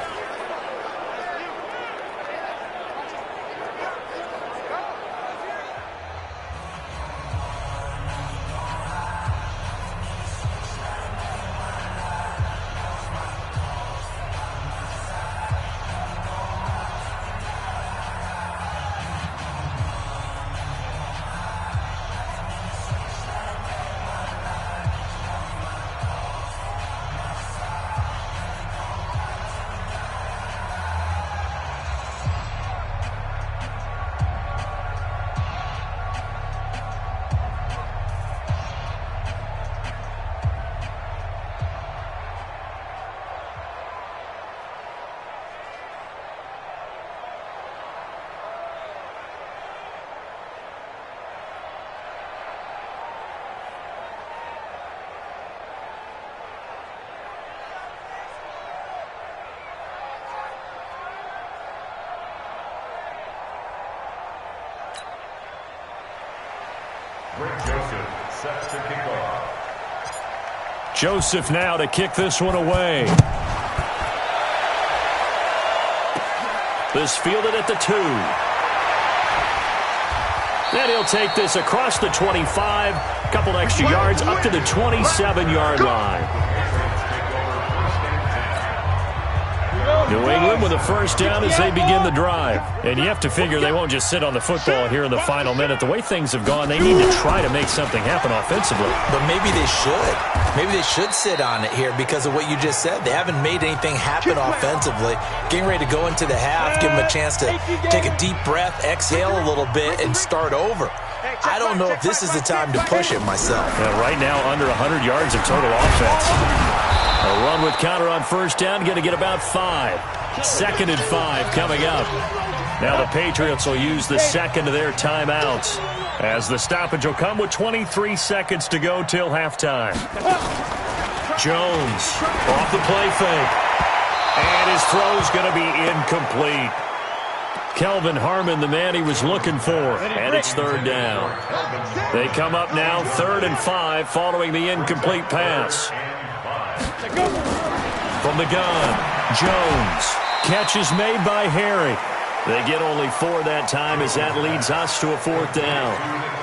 Joseph now to kick this one away. This fielded at the 2. Then he'll take this across the 25. A couple extra yards up to the 27-yard line. New England with a first down as they begin the drive. And you have to figure they won't just sit on the football here in the final minute. The way things have gone, they need to try to make something happen offensively. But maybe they should. Maybe they should sit on it here because of what you just said. They haven't made anything happen offensively. Getting ready to go into the half, give them a chance to take a deep breath, exhale a little bit, and start over. I don't know if this is the time to push it myself. Yeah, right now, under 100 yards of total offense. A run with counter on first down, going to get about 5. 2nd and 5 coming up. Now the Patriots will use the second of their timeouts as the stoppage will come with 23 seconds to go till halftime. Jones off the play fake. And his throw's going to be incomplete. Kelvin Harmon, the man he was looking for, and it's 3rd down. They come up now 3rd and 5 following the incomplete pass. From the gun, Jones. Catch is made by Harry. They get only 4 that time as that leads us to a 4th down.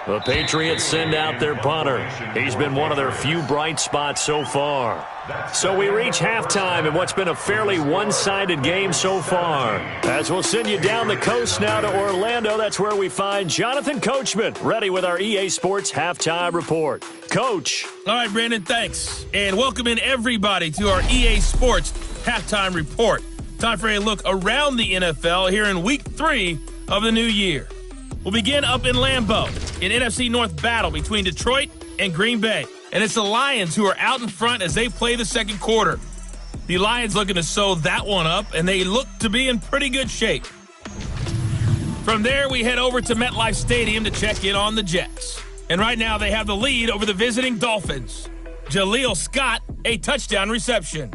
The Patriots send out their punter. He's been one of their few bright spots so far. So we reach halftime in what's been a fairly one-sided game so far. As we'll send you down the coast now to Orlando, that's where we find Jonathan Coachman, ready with our EA Sports Halftime Report. Coach. All right, Brandon, thanks. And welcome in everybody to our EA Sports Halftime Report. Time for a look around the NFL here in Week 3 of the new year. We'll begin up in Lambeau, an NFC North battle between Detroit and Green Bay. And it's the Lions who are out in front as they play the second quarter. The Lions looking to sew that one up, and they look to be in pretty good shape. From there, we head over to MetLife Stadium to check in on the Jets. And right now, they have the lead over the visiting Dolphins. Jaleel Scott, a touchdown reception.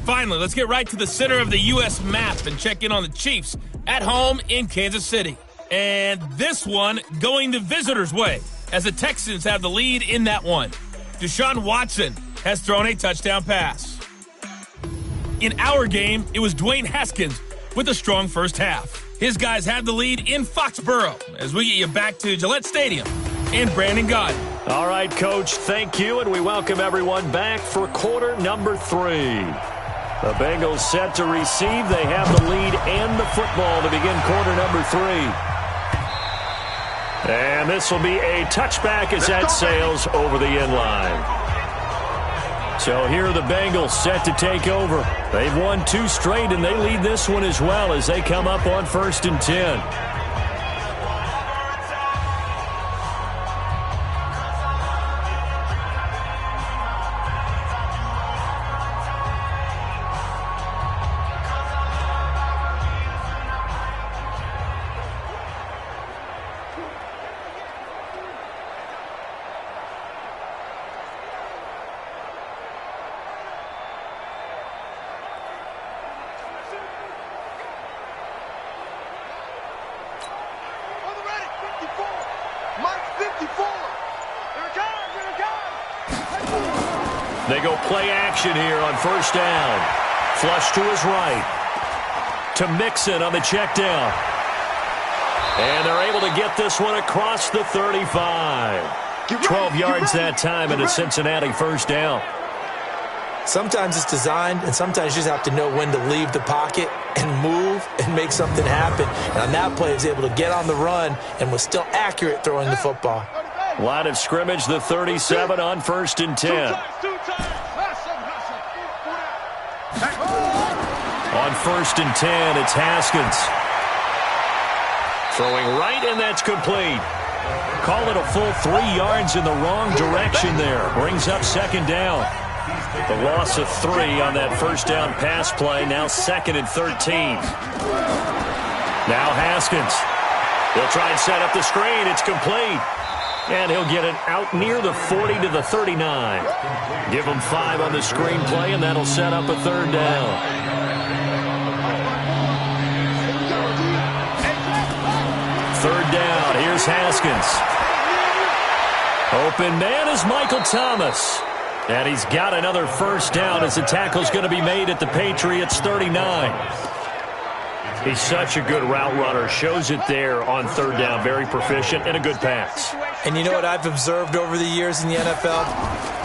Finally, let's get right to the center of the U.S. map and check in on the Chiefs at home in Kansas City. And this one going the visitors' way, as the Texans have the lead in that one. Deshaun Watson has thrown a touchdown pass. In our game, it was Dwayne Haskins with a strong first half. His guys have the lead in Foxborough as we get you back to Gillette Stadium and Brandon Gaudin. All right, Coach, thank you, and we welcome everyone back for quarter number 3. The Bengals set to receive. They have the lead and the football to begin quarter number 3. And this will be a touchback as that sails over the end line. So here are the Bengals set to take over. They've won 2 straight, and they lead this one as well as they come up on 1st and 10. They go play action here on 1st down. Flush to his right. To Mixon on the check down. And they're able to get this one across the 35. 12 yards that time and a Cincinnati 1st down. Sometimes it's designed, and sometimes you just have to know when to leave the pocket and move and make something happen. And on that play, he was able to get on the run and was still accurate throwing the football. Line of scrimmage, the 37 on 1st and 10. On 1st and 10, it's Haskins. Throwing right, and that's complete. Call it a full 3 yards in the wrong direction there. Brings up 2nd down. The loss of 3 on that 1st down pass play. Now 2nd and 13. Now Haskins. He'll try and set up the screen. It's complete. And he'll get it out near the 40 to the 39. Give him 5 on the screen play, and that'll set up a 3rd down. 3rd down. Here's Haskins. Open man is Michael Thomas. And he's got another 1st down as the tackle's going to be made at the Patriots' 39. He's such a good route runner. Shows it there on third down. Very proficient and a good pass. And you know what I've observed over the years in the NFL?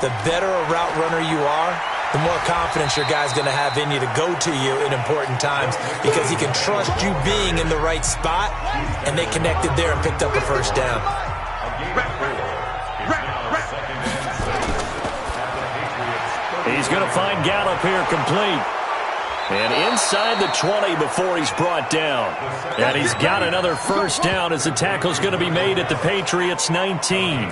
The better a route runner you are, the more confidence your guy's going to have in you to go to you in important times because he can trust you being in the right spot, and they connected there and picked up a first down. He's going to find Gallup here complete. And inside the 20 before he's brought down. And he's got another first down as the tackle's going to be made at the Patriots 19.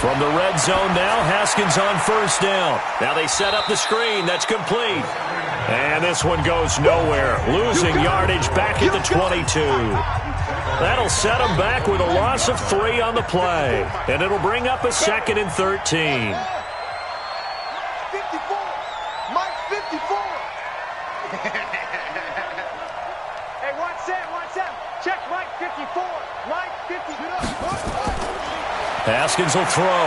From the red zone now, Haskins on first down. Now they set up the screen. That's complete. And this one goes nowhere. Losing yardage back at the 22. That'll set him back with a loss of 3 on the play. And it'll bring up a 2nd and 13. 54. Mike 54. Hey, 1-7. Check Mike 54. Mike 54. Haskins will throw.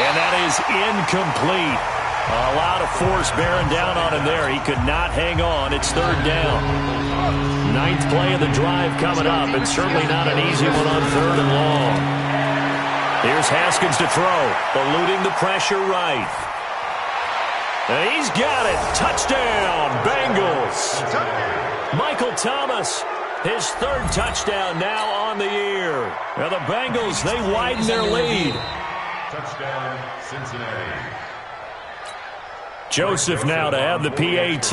And that is incomplete. A lot of force bearing down on him there. He could not hang on. It's third down. 9th play of the drive coming up, and certainly not an easy one on third and long. Here's Haskins to throw, eluding the pressure right. And he's got it. Touchdown, Bengals. Michael Thomas, his 3rd touchdown now on the year. Now the Bengals, they widen their lead. Touchdown, Cincinnati. Joseph now to have the PAT.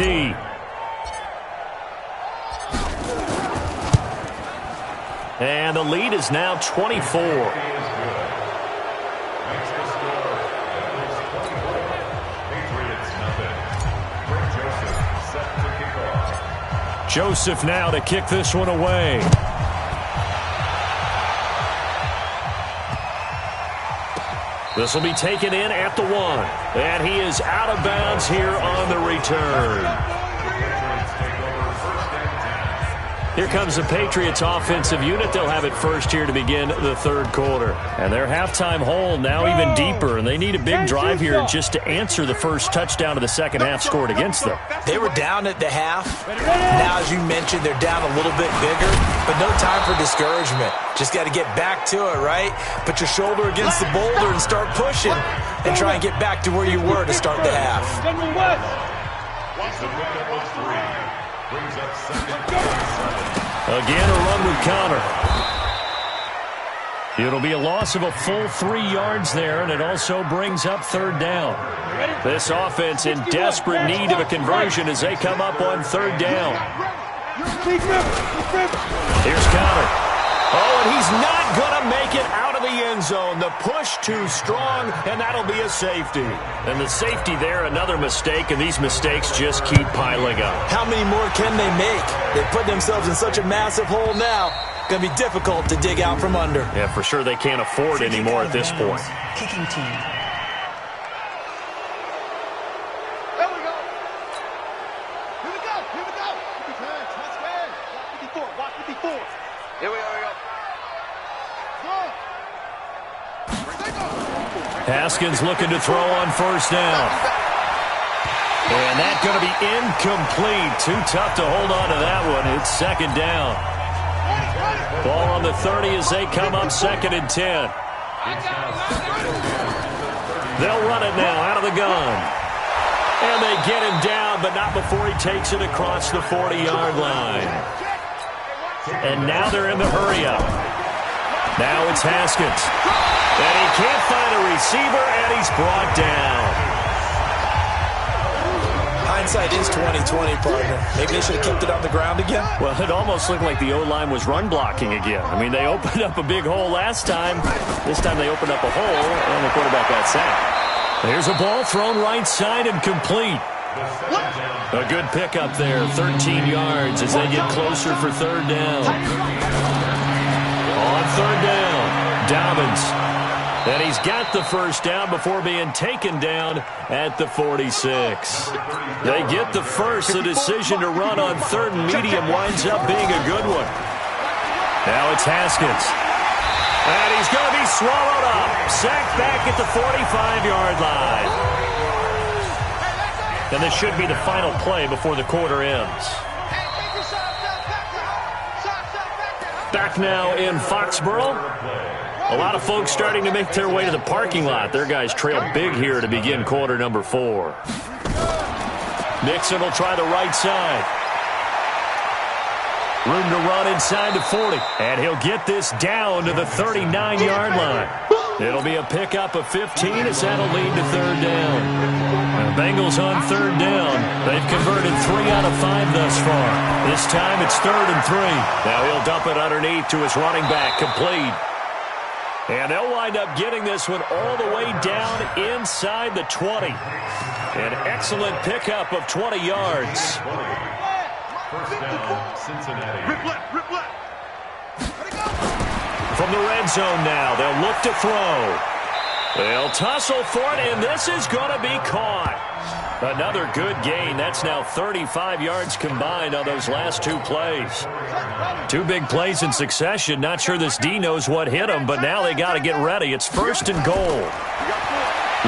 And the lead is now 24. Joseph now to kick this one away. This will be taken in at the 1. And he is out of bounds here on the return. Here comes the Patriots offensive unit. They'll have it first here to begin the 3rd quarter. And their halftime hole now even deeper. And they need a big drive here just to answer the first touchdown of the second half scored against them. They were down at the half. Now, as you mentioned, they're down a little bit bigger. But no time for discouragement. Just got to get back to it, right? Put your shoulder against the boulder and start pushing. And try and get back to where you were to start the half. Again, a run with Connor. It'll be a loss of a full 3 yards there, and it also brings up third down. This offense in desperate need of a conversion as they come up on third down. Here's Connor. Oh, and he's not going to make it out of the end zone. The push too strong, and that'll be a safety. And the safety there, another mistake, and these mistakes just keep piling up. How many more can they make? They put themselves in such a massive hole now. Going to be difficult to dig out from under. Yeah, for sure they can't afford anymore at this point. Kicking team. There we go. Here we go. Touchdown. 54. Block 54. Here we go. Haskins looking to throw on first down. And that's going to be incomplete. Too tough to hold on to that one. It's second down. Ball on the 30 as they come up 2nd and 10. They'll run it now out of the gun. And they get him down, but not before he takes it across the 40-yard line. And now they're in the hurry-up. Now it's Haskins. And he can't find a receiver, and he's brought down. Hindsight is 20/20, partner. Maybe they should have kept it on the ground again. Well, it almost looked like the O-line was run blocking again. I mean, they opened up a big hole last time. This time they opened up a hole, and the quarterback got sacked. There's a ball thrown right side and complete. A good pickup there, 13 yards as they get closer for third down. On third down, Dobbins. And he's got the first down before being taken down at the 46. They get the first. The decision to run on third and medium winds up being a good one. Now it's Haskins. And he's going to be swallowed up. Sacked back at the 45-yard line. And this should be the final play before the quarter ends. Back now in Foxborough. A lot of folks starting to make their way to the parking lot. Their guys trail big here to begin quarter number 4. Nixon will try the right side. Room to run inside the 40. And he'll get this down to the 39-yard line. It'll be a pickup of 15 as that'll lead to third down. The Bengals on third down. They've converted 3 out of 5 thus far. This time it's 3rd and 3. Now he'll dump it underneath to his running back, complete. And they'll wind up getting this one all the way down inside the 20. An excellent pickup of 20 yards. First down, Cincinnati. Rip left. From the red zone now, they'll look to throw. They'll tussle for it, and this is going to be caught. Another good gain. That's now 35 yards combined on those last 2 plays. 2 big plays in succession. Not sure this D knows what hit him, but now they got to get ready. It's 1st and goal.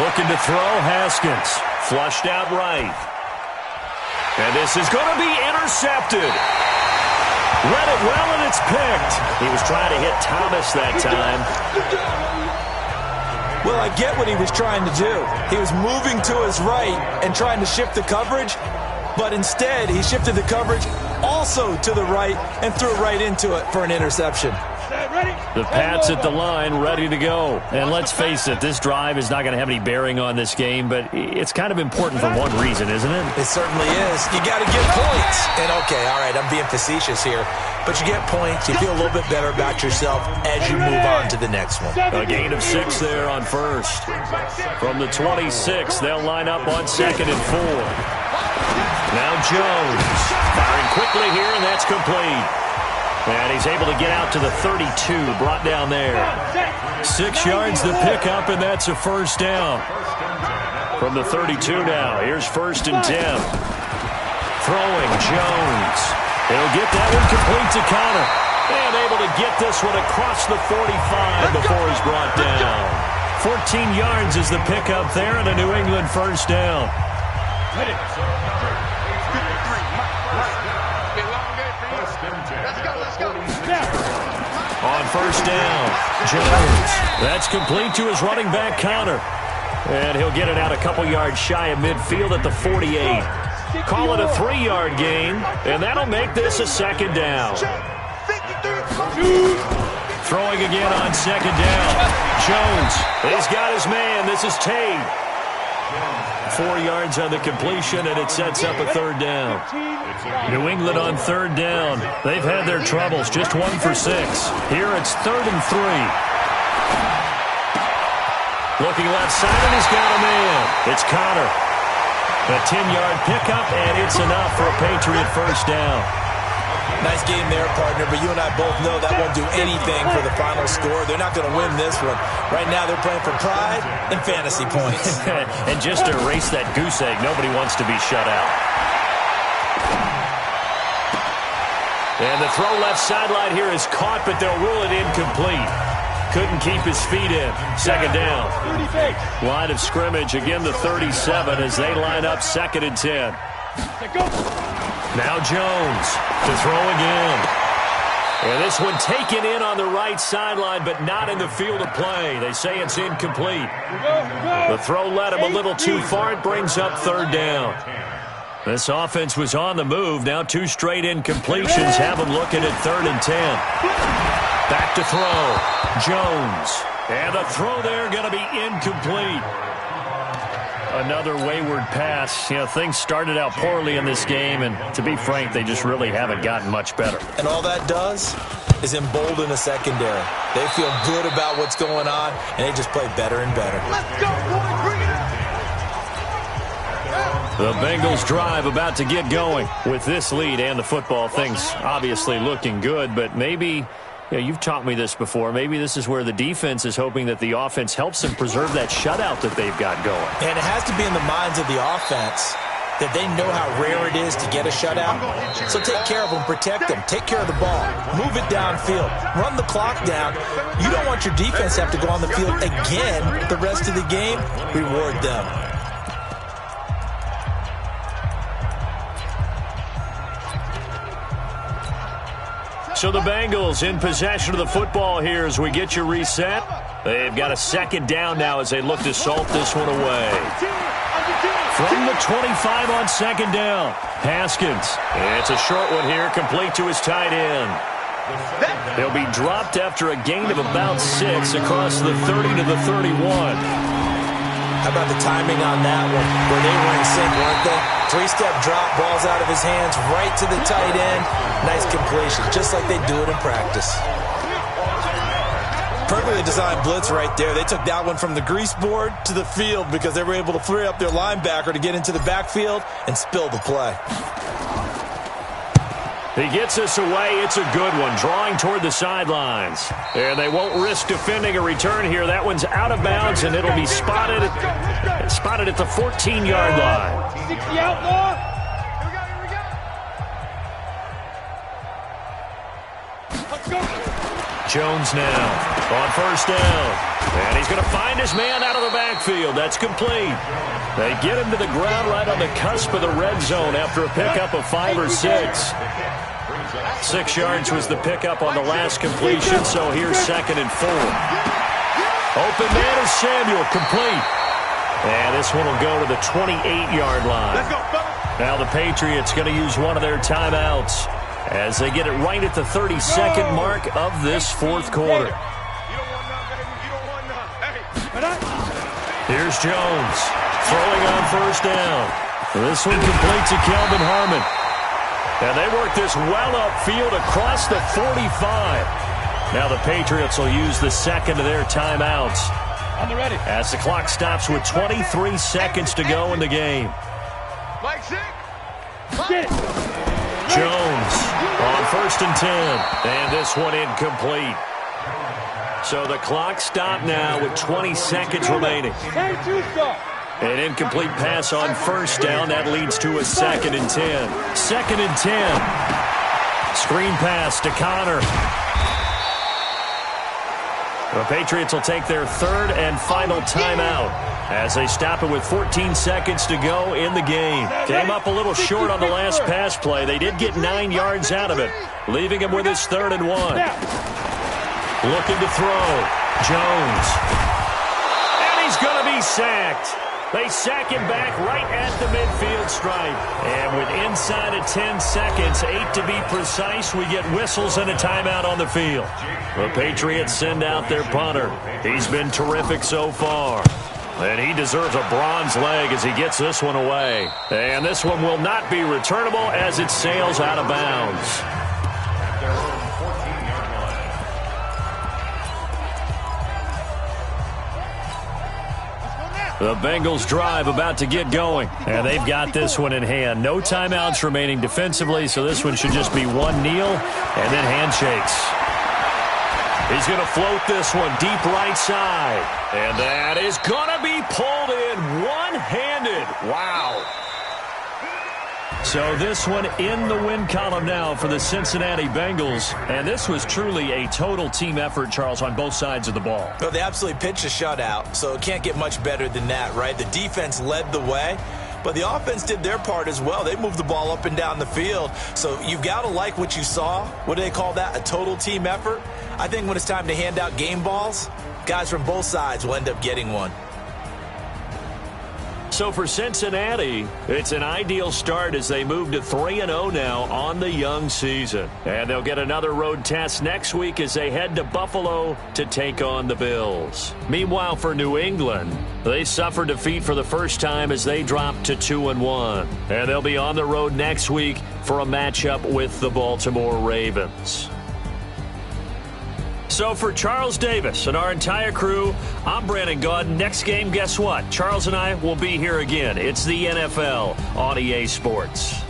Looking to throw, Haskins. Flushed out right. And this is going to be intercepted. Read it well, and it's picked. He was trying to hit Thomas that time. Well, I get what he was trying to do. He was moving to his right and trying to shift the coverage, but instead he shifted the coverage also to the right and threw right into it for an interception. The Pats at the line, ready to go. And let's face it, this drive is not going to have any bearing on this game, but it's kind of important for one reason, isn't it? It certainly is. You got to get points. And okay, all right, I'm being facetious here, but you get points, you feel a little bit better about yourself as you move on to the next one. A gain of 6 there on first. From the 26, they'll line up on 2nd and 4. Now Jones firing quickly here, and that's complete. And he's able to get out to the 32, brought down there. 6 yards the pickup, and that's a first down. From the 32 now, here's 1st and 10. Throwing, Jones. He'll get that one complete to Connor. And able to get this one across the 45 before he's brought down. 14 yards is the pickup there, and a New England first down. On first down, Jones. That's complete to his running back, Connor. And he'll get it out a couple yards shy of midfield at the 48. Call it a 3-yard gain, and that'll make this a 2nd down. Throwing again on 2nd down. Jones, he's got his man. This is Tate. 4 yards on the completion, and it sets up a 3rd down. New England on 3rd down. They've had their troubles, just 1 for 6. Here it's 3rd and 3. Looking left side, and he's got a man. It's Connor. A 10-yard pickup, and it's enough for a Patriot first down. Nice game there, partner, but you and I both know that won't do anything for the final score. They're not going to win this one. Right now they're playing for pride and fantasy points. And just to erase that goose egg, nobody wants to be shut out. And the throw left sideline here is caught, but they'll rule it incomplete. Couldn't keep his feet in. 2nd down. Line of scrimmage, again the 37 as they line up 2nd and 10. Now Jones to throw again. And this one taken in on the right sideline, but not in the field of play. They say it's incomplete. The throw led him a little too far. It brings up 3rd down. This offense was on the move. Now 2 straight incompletions have them looking at 3rd and 10. Back to throw. Jones. And the throw there going to be incomplete. Another wayward pass. You know, things started out poorly in this game, and to be frank, they just really haven't gotten much better. And all that does is embolden the secondary. They feel good about what's going on, and they just play better and better. Let's go, boys. Bring it up. The Bengals drive about to get going. With this lead and the football, things obviously looking good, but maybe... Yeah, you've taught me this before. Maybe this is where the defense is hoping that the offense helps them preserve that shutout that they've got going. And it has to be in the minds of the offense that they know how rare it is to get a shutout. So take care of them, protect them, take care of the ball, move it downfield, run the clock down. You don't want your defense to have to go on the field again the rest of the game. Reward them. So the Bengals in possession of the football here as we get you reset. They've got a second down now as they look to salt this one away. From the 25 on second down, Haskins. It's a short one here, complete to his tight end. They'll be dropped after a gain of about 6 across the 30 to the 31. How about the timing on that one, where they were in sync, weren't they? 3-step drop, balls out of his hands, right to the tight end. Nice completion, just like they do it in practice. Perfectly designed blitz right there. They took that one from the grease board to the field because they were able to free up their linebacker to get into the backfield and spill the play. He gets this away. It's a good one, drawing toward the sidelines. And they won't risk defending a return here. That one's out of bounds, and it'll be spotted at the 14-yard line. 60 outlaw. Let's go. Jones now on first down. And he's going to find his man out of the backfield. That's complete. They get him to the ground right on the cusp of the red zone after a pickup of 5 or 6. 6 yards was the pickup on the last completion, so here's 2nd and 4. Open man is Samuel, complete. And this one will go to the 28-yard line. Now the Patriots going to use one of their timeouts as they get it right at the 32nd mark of this fourth quarter. Here's Jones throwing on first down. This one complete to Kelvin Harmon. And they work this well upfield across the 45. Now the Patriots will use the second of their timeouts as the clock stops with 23 seconds to go in the game. Jones on first and 10. And this one incomplete. So the clock stopped now with 20 seconds remaining. An incomplete pass on first down. That leads to a 2nd and 10. 2nd and 10. Screen pass to Connor. The Patriots will take their third and final timeout as they stop it with 14 seconds to go in the game. Came up a little short on the last pass play. They did get 9 yards out of it, leaving him with his 3rd and 1. Looking to throw. Jones. And he's going to be sacked. They sack him back right at the midfield stripe. And with inside of 10 seconds, 8 to be precise, we get whistles and a timeout on the field. The Patriots send out their punter. He's been terrific so far. And he deserves a bronze leg as he gets this one away. And this one will not be returnable as it sails out of bounds. The Bengals drive about to get going, and they've got this one in hand. No timeouts remaining defensively, so this one should just be one kneel and then handshakes. He's going to float this one deep right side, and that is going to be pulled in one-handed. Wow. So this one in the win column now for the Cincinnati Bengals. And this was truly a total team effort, Charles, on both sides of the ball. Well, they absolutely pitched a shutout, so it can't get much better than that, right? The defense led the way, but the offense did their part as well. They moved the ball up and down the field. So you've got to like what you saw. What do they call that? A total team effort? I think when it's time to hand out game balls, guys from both sides will end up getting one. So for Cincinnati, it's an ideal start as they move to 3-0 now on the young season. And they'll get another road test next week as they head to Buffalo to take on the Bills. Meanwhile, for New England, they suffered defeat for the first time as they dropped to 2-1. And they'll be on the road next week for a matchup with the Baltimore Ravens. So for Charles Davis and our entire crew, I'm Brandon Gaudin. Next game, guess what? Charles and I will be here again. It's the NFL on EA Sports.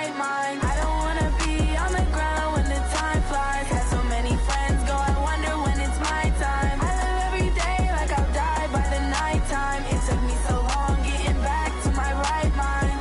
right mind. I don't wanna be on the ground when the time flies. Had so many friends go, I wonder when it's my time. I live every day like I'll die by the nighttime. It took me so long getting back to my right mind.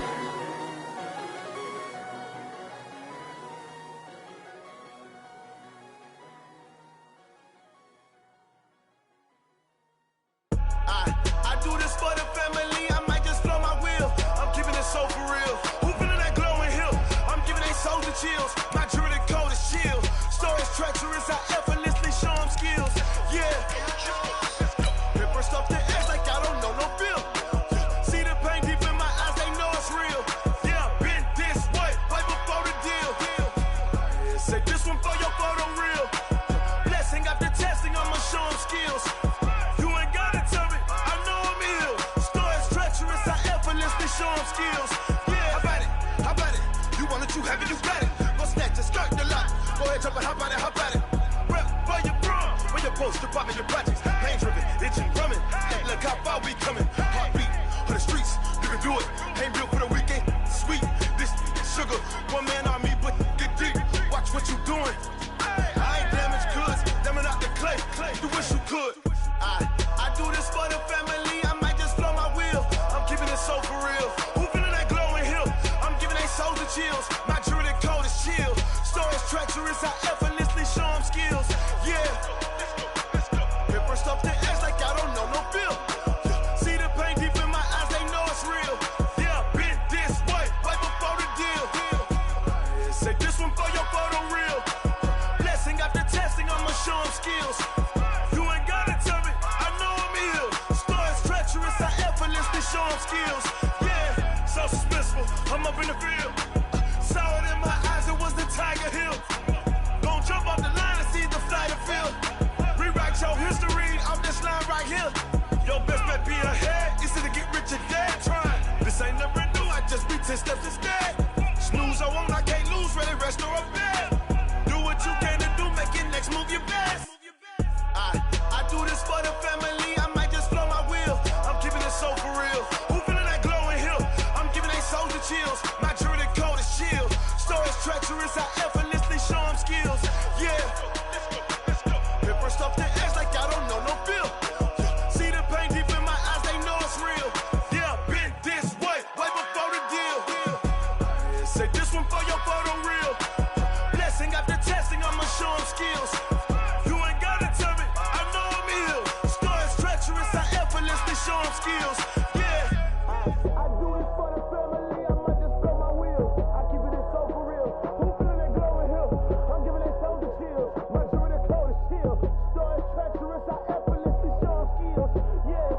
I do this for the family, I might just blow my wheel. I'm keeping it so for real. Who feeling that glowing hill? I'm giving they souls the chills. My druidic code is chill. Stories treacherous, I effortlessly show them skills. Yeah. Paper stuff the edge like I don't know no feel. See the pain deep in my eyes, they know it's real. Yeah, been this way, right before the deal. Say this one for your photo real. Blessing after testing, I'ma show them skills. You ain't gotta tell me, I know I'm ill. Stories treacherous, I effortlessly show them skills. Yeah, how about it? You want it, you have it, you got it. Go snatch a skirt the lot. Go ahead, jump it, how about it? Rep for your prom, when your post, department, your projects. Pain driven, itching, drumming. Hey, look how far we coming. Heartbeat on the streets, you can do it. Ain't built for the weekend, sweet. This sugar, one man army, but get deep. Watch what you doing. I ain't damaged goods, damn out the clay. You wish you could. I do this for the family, I might just blow my wheel. I'm keeping it so for real. Who feeling that glowing hill? I'm giving they souls the chills. My druidic code is chill. Stories treacherous, I effortlessly show them skills. Yeah. Paper stuff the edge like I don't know no feel. See the pain deep in my eyes, they know it's real. Yeah, been this way, right before the deal. Say this one for your photo real. Blessing after testing, I'ma show them skills. You ain't gotta tell me, I know I'm ill. Stories treacherous, I effortlessly show them skills. Yeah, so suspenseful, I'm up in the field. Saw it in my eyes, it was the Tiger Hill. Don't jump off the line and see the flight of field. Rewrite your history, I'm this line right here. Your best bet be ahead, instead of get rich or dead trying. This ain't never new, I just be 10 steps instead. Snooze I won't, I can't lose, ready, rest or a bed. Do what you can to do, make your next move your best. I do this for the family, I might just blow my wheel. I'm keeping it so for real. Who feeling that glowing hill? I'm giving they souls the chills. My druidic code is chill. Stories treacherous, I effortlessly show them skills. Yeah. Paper stuff the edge like I don't know no feel. See the pain deep in my eyes, they know it's real. Yeah, been this way, right before the deal. Say this one for your photo real. Blessing after testing, I'ma show them skills. You ain't gotta tell me, I know I'm ill. Stories treacherous, I effortlessly show them skills. Yeah. I do it for the family, I might just blow my wheel. I keep it so for real. Who feeling that glowing hill? I'm giving they souls the chills. My druidic code is chill. Stories treacherous, I effortlessly show them skills. Yeah,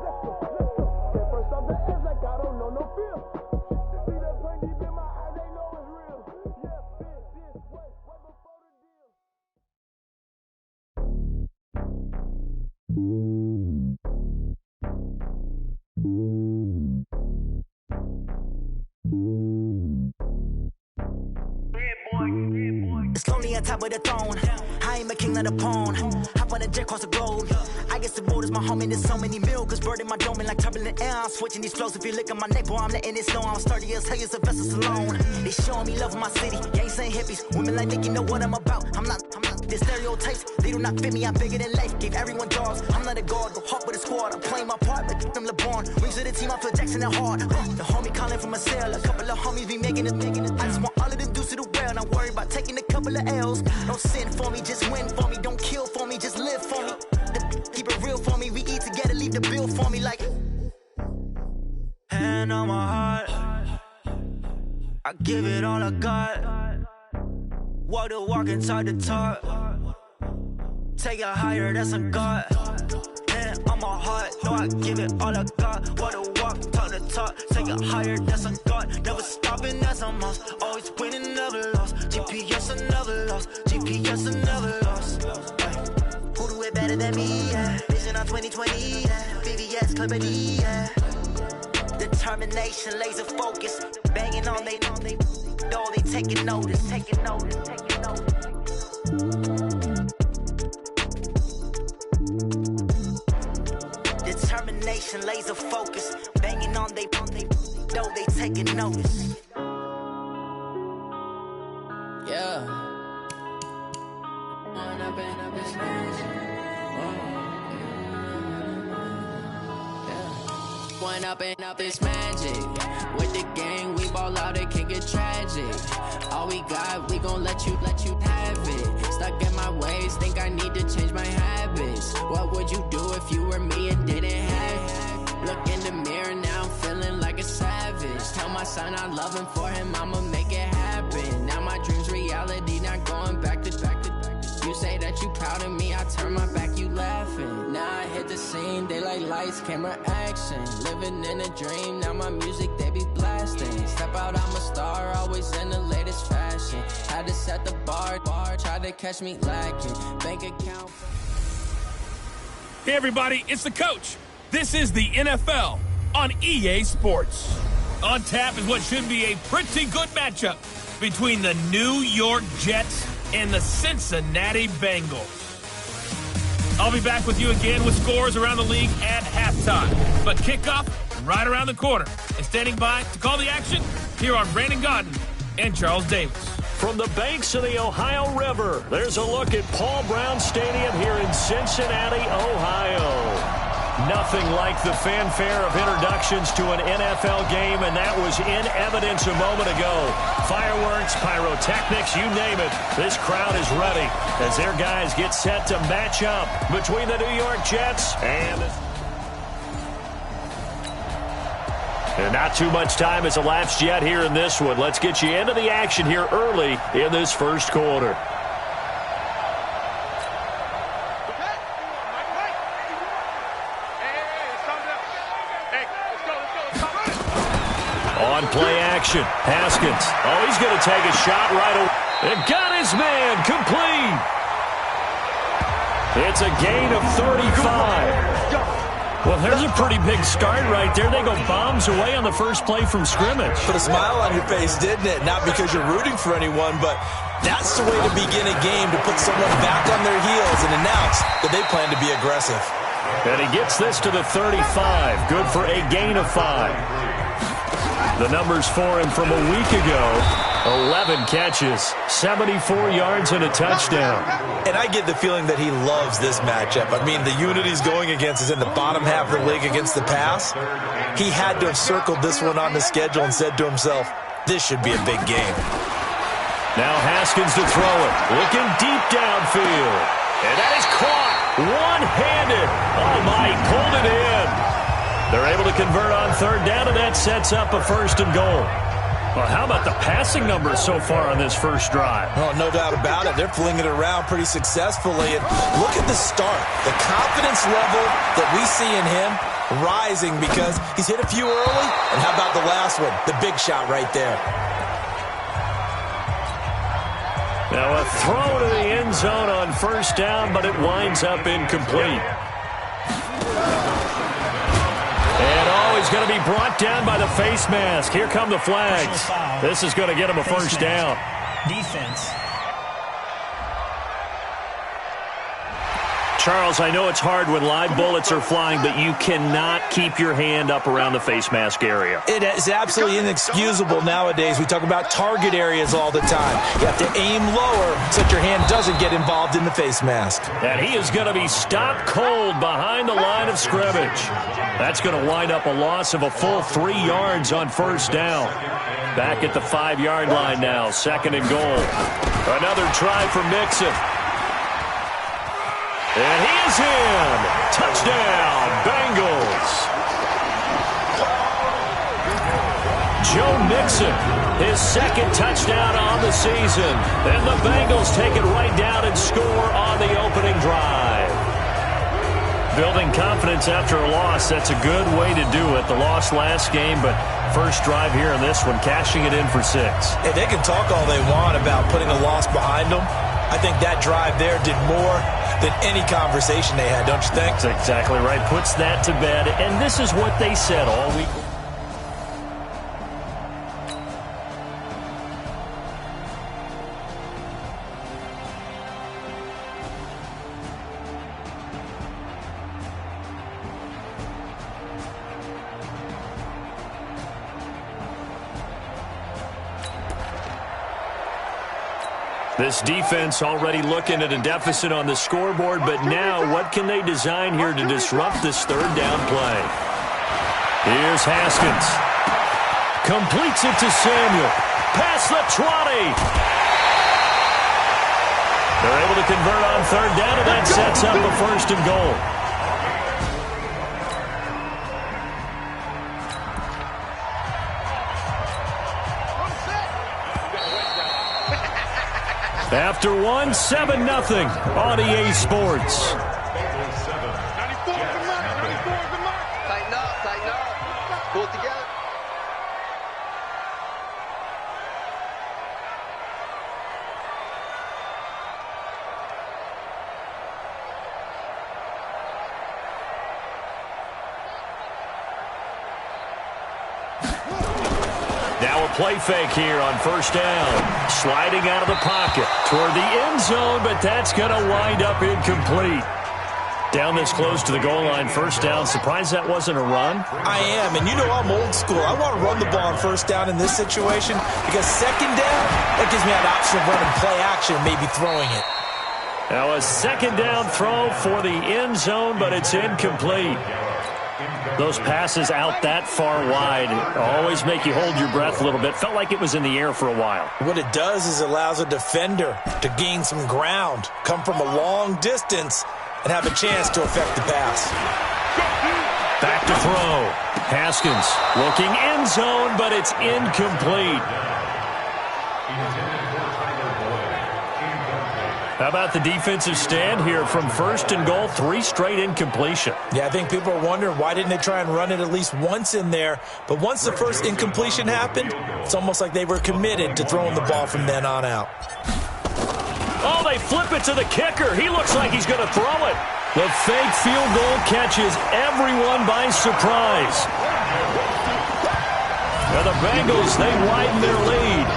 let's go. Paper stuff the edge like I don't know no feel. See that pain deep in my eyes, they know it's real. Yeah, been this way, right before the deal. It's lonely on top of the throne. I ain't a king of the pawn. Hop on a jet across the globe. I guess the road is my home and there's so many milkers burning my dome like turbulent air. I'm switching these flows. If you look at my neck, boy, I'm letting it snow. I'm sturdy as hell, it's a vessel alone. They showing me love in my city. Gangs ain't hippies. Women like Nick, you know what I'm about. I'm not. The stereotypes, they do not fit me. I'm bigger than life. Gave everyone dogs. I'm not a guard, go hard with a squad. I'm playing my part, but I'm LeBron. Wings of the team, I feel Jackson and hard. The homie calling from a cell. A couple of homies be making it. I just want all of them dudes to the well. Not worried about taking a couple of L's. Don't sin for me, just win for me. Don't kill for me, just live for me. Keep it real for me. We eat together, leave the bill for me like. Hand on my heart, I give it all I got. Walk the walk and talk the talk. Take it higher, that's a God. Hand on my heart, no, I give it all I got. Walk the walk, talk the talk. Take it higher, that's a God. Never stopping, that's a must. Always winning, never lost. GPS, I never lost. GPS, I never lost. Who do it better than me? Yeah. Vision on 2020. Yeah. VVS, Clippity. Yeah. Determination, laser focus. Banging on they door, they taking notice. Determination, laser focus. Banging on they door, they taking notice. Yeah. One up and up is magic. With the gang, we ball out, it can get tragic. All we got, we gon' let you have it. Stuck in my ways, think I need to change my habits. What would you do if you were me and didn't have it? Look in the mirror now, I'm feeling like a savage. Tell my son I love him, for him I'ma make it happen. Now my dream's reality, not going back to. You say that you proud of me, I turn my back, you laughing. Now I hit the scene, they like lights, camera, action. Living in a dream, now my music, they be blasting. Step out, I'm a star, always in the latest fashion. Had to set the bar, tried to catch me lacking. Bank account. Hey everybody, it's the coach. This is the NFL on EA Sports. On tap is what should be a pretty good matchup between the New York Jets and the Cincinnati Bengals. I'll be back with you again with scores around the league at halftime. But kickoff right around the corner. And standing by to call the action, here are Brandon Gaudin and Charles Davis. From the banks of the Ohio River, there's a look at Paul Brown Stadium here in Cincinnati, Ohio. Nothing like the fanfare of introductions to an NFL game, and that was in evidence a moment ago. Fireworks, pyrotechnics, you name it. This crowd is ready as their guys get set to match up between the New York Jets and not too much time has elapsed yet here in this one. Let's get you into the action here early in this first quarter. On play action, Haskins. Oh, he's going to take a shot right away. And got his man complete. It's a gain of 35. Well, there's a pretty big start right there. They go bombs away on the first play from scrimmage. Put a smile on your face, didn't it? Not because you're rooting for anyone, but that's the way to begin a game, to put someone back on their heels and announce that they plan to be aggressive. And he gets this to the 35. Good for a gain of 5. The numbers for him from a week ago, 11 catches, 74 yards and a touchdown. And I get the feeling that he loves this matchup. I mean, the unit he's going against is in the bottom half of the league against the pass. He had to have circled this one on the schedule and said to himself, this should be a big game. Now Haskins to throw it, looking deep downfield. And that is caught one-handed. Oh, my, he pulled it in. They're able to convert on third down, and that sets up a first and goal. Well, how about the passing numbers so far on this first drive? Oh, no doubt about it. They're flinging it around pretty successfully. And look at the start. The confidence level that we see in him rising because he's hit a few early. And how about the last one? The big shot right there. Now a throw to the end zone on first down, but it winds up incomplete. And he's going to be brought down by the face mask. Here come the flags. This is going to get him a first down. Defense. Charles, I know it's hard when live bullets are flying, but you cannot keep your hand up around the face mask area. It is absolutely inexcusable nowadays. We talk about target areas all the time. You have to aim lower so that your hand doesn't get involved in the face mask. And he is going to be stopped cold behind the line of scrimmage. That's going to wind up a loss of a full 3 yards on first down. Back at the 5-yard line now, second and goal. Another try for Mixon. And he is in. Touchdown, Bengals. Joe Mixon, his second touchdown on the season. And the Bengals take it right down and score on the opening drive. Building confidence after a loss, that's a good way to do it. The loss last game, but first drive here in this one, cashing it in for 6. Hey, they can talk all they want about putting a loss behind them. I think that drive there did more than any conversation they had, don't you think? That's exactly right. Puts that to bed. And this is what they said all week. This defense already looking at a deficit on the scoreboard, but now what can they design here to disrupt this third down play? Here's Haskins. Completes it to Samuel. Past the 20. They're able to convert on third down, and that sets up a first and goal. After one, 7-0 on EA Sports. Tighten up. Pull it together. Now a play fake here on first down. Sliding out of the pocket toward the end zone, but that's going to wind up incomplete. Down this close to the goal line, first down. Surprised that wasn't a run? I am, and you know I'm old school. I want to run the ball on first down in this situation because second down, that gives me that option of running play action, maybe throwing it. Now a second down throw for the end zone, but it's incomplete. Those passes out that far wide always make you hold your breath a little bit. Felt like it was in the air for a while. What it does is allows a defender to gain some ground, come from a long distance, and have a chance to affect the pass. Back to throw. Haskins looking end zone, but it's incomplete. How about the defensive stand here from first and goal? 3 straight incompletion. Yeah, I think people are wondering why didn't they try and run it at least once in there. But once the first incompletion happened, it's almost like they were committed to throwing the ball from then on out. Oh, they flip it to the kicker. He looks like he's going to throw it. The fake field goal catches everyone by surprise. Now the Bengals, they widen their lead.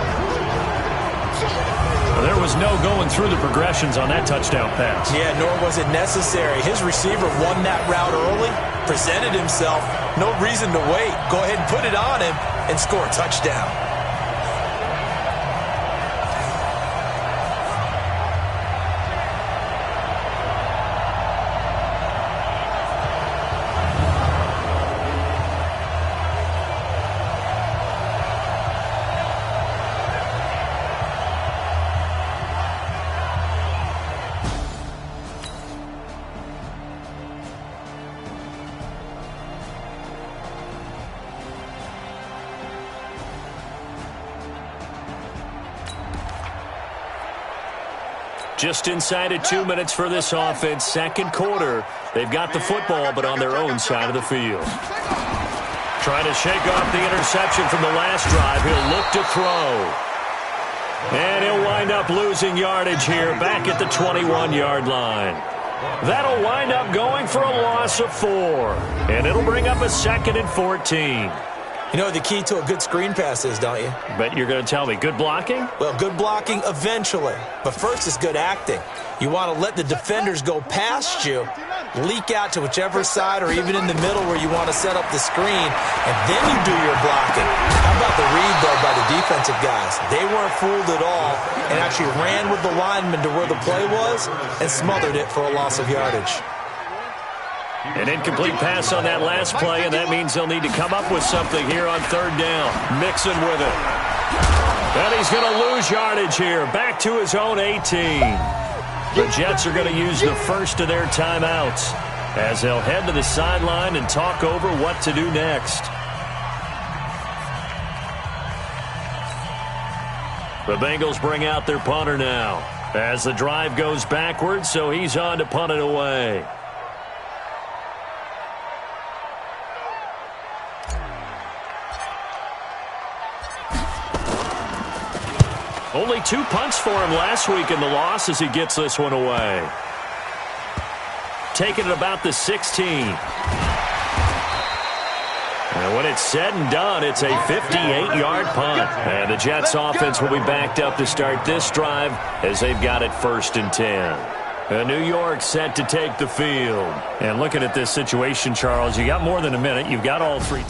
There was no going through the progressions on that touchdown pass. Yeah, nor was it necessary. His receiver won that route early, presented himself. No reason to wait. Go ahead and put it on him and score a touchdown. Just inside of 2 minutes for this offense. Second quarter. They've got the football, but on their own side of the field. Trying to shake off the interception from the last drive. He'll look to throw. And he'll wind up losing yardage here back at the 21-yard line. That'll wind up going for a loss of 4. And it'll bring up a 2nd and 14. You know what the key to a good screen pass is, don't you? But you're going to tell me, good blocking? Well, good blocking eventually. But first is good acting. You want to let the defenders go past you, leak out to whichever side or even in the middle where you want to set up the screen, and then you do your blocking. How about the read, though, by the defensive guys? They weren't fooled at all and actually ran with the lineman to where the play was and smothered it for a loss of yardage. An incomplete pass on that last play, and that means they'll need to come up with something here on third down. Mixon with it. And he's going to lose yardage here. Back to his own 18. The Jets are going to use the first of their timeouts as they'll head to the sideline and talk over what to do next. The Bengals bring out their punter now as the drive goes backwards, so he's on to punt it away. Only 2 punts for him last week in the loss as he gets this one away. Taking it about the 16. And when it's said and done, it's a 58-yard punt. And the Jets offense will be backed up to start this drive as they've got it 1st and 10. New York set to take the field. And looking at this situation, Charles, you got more than a minute. You've got all 3.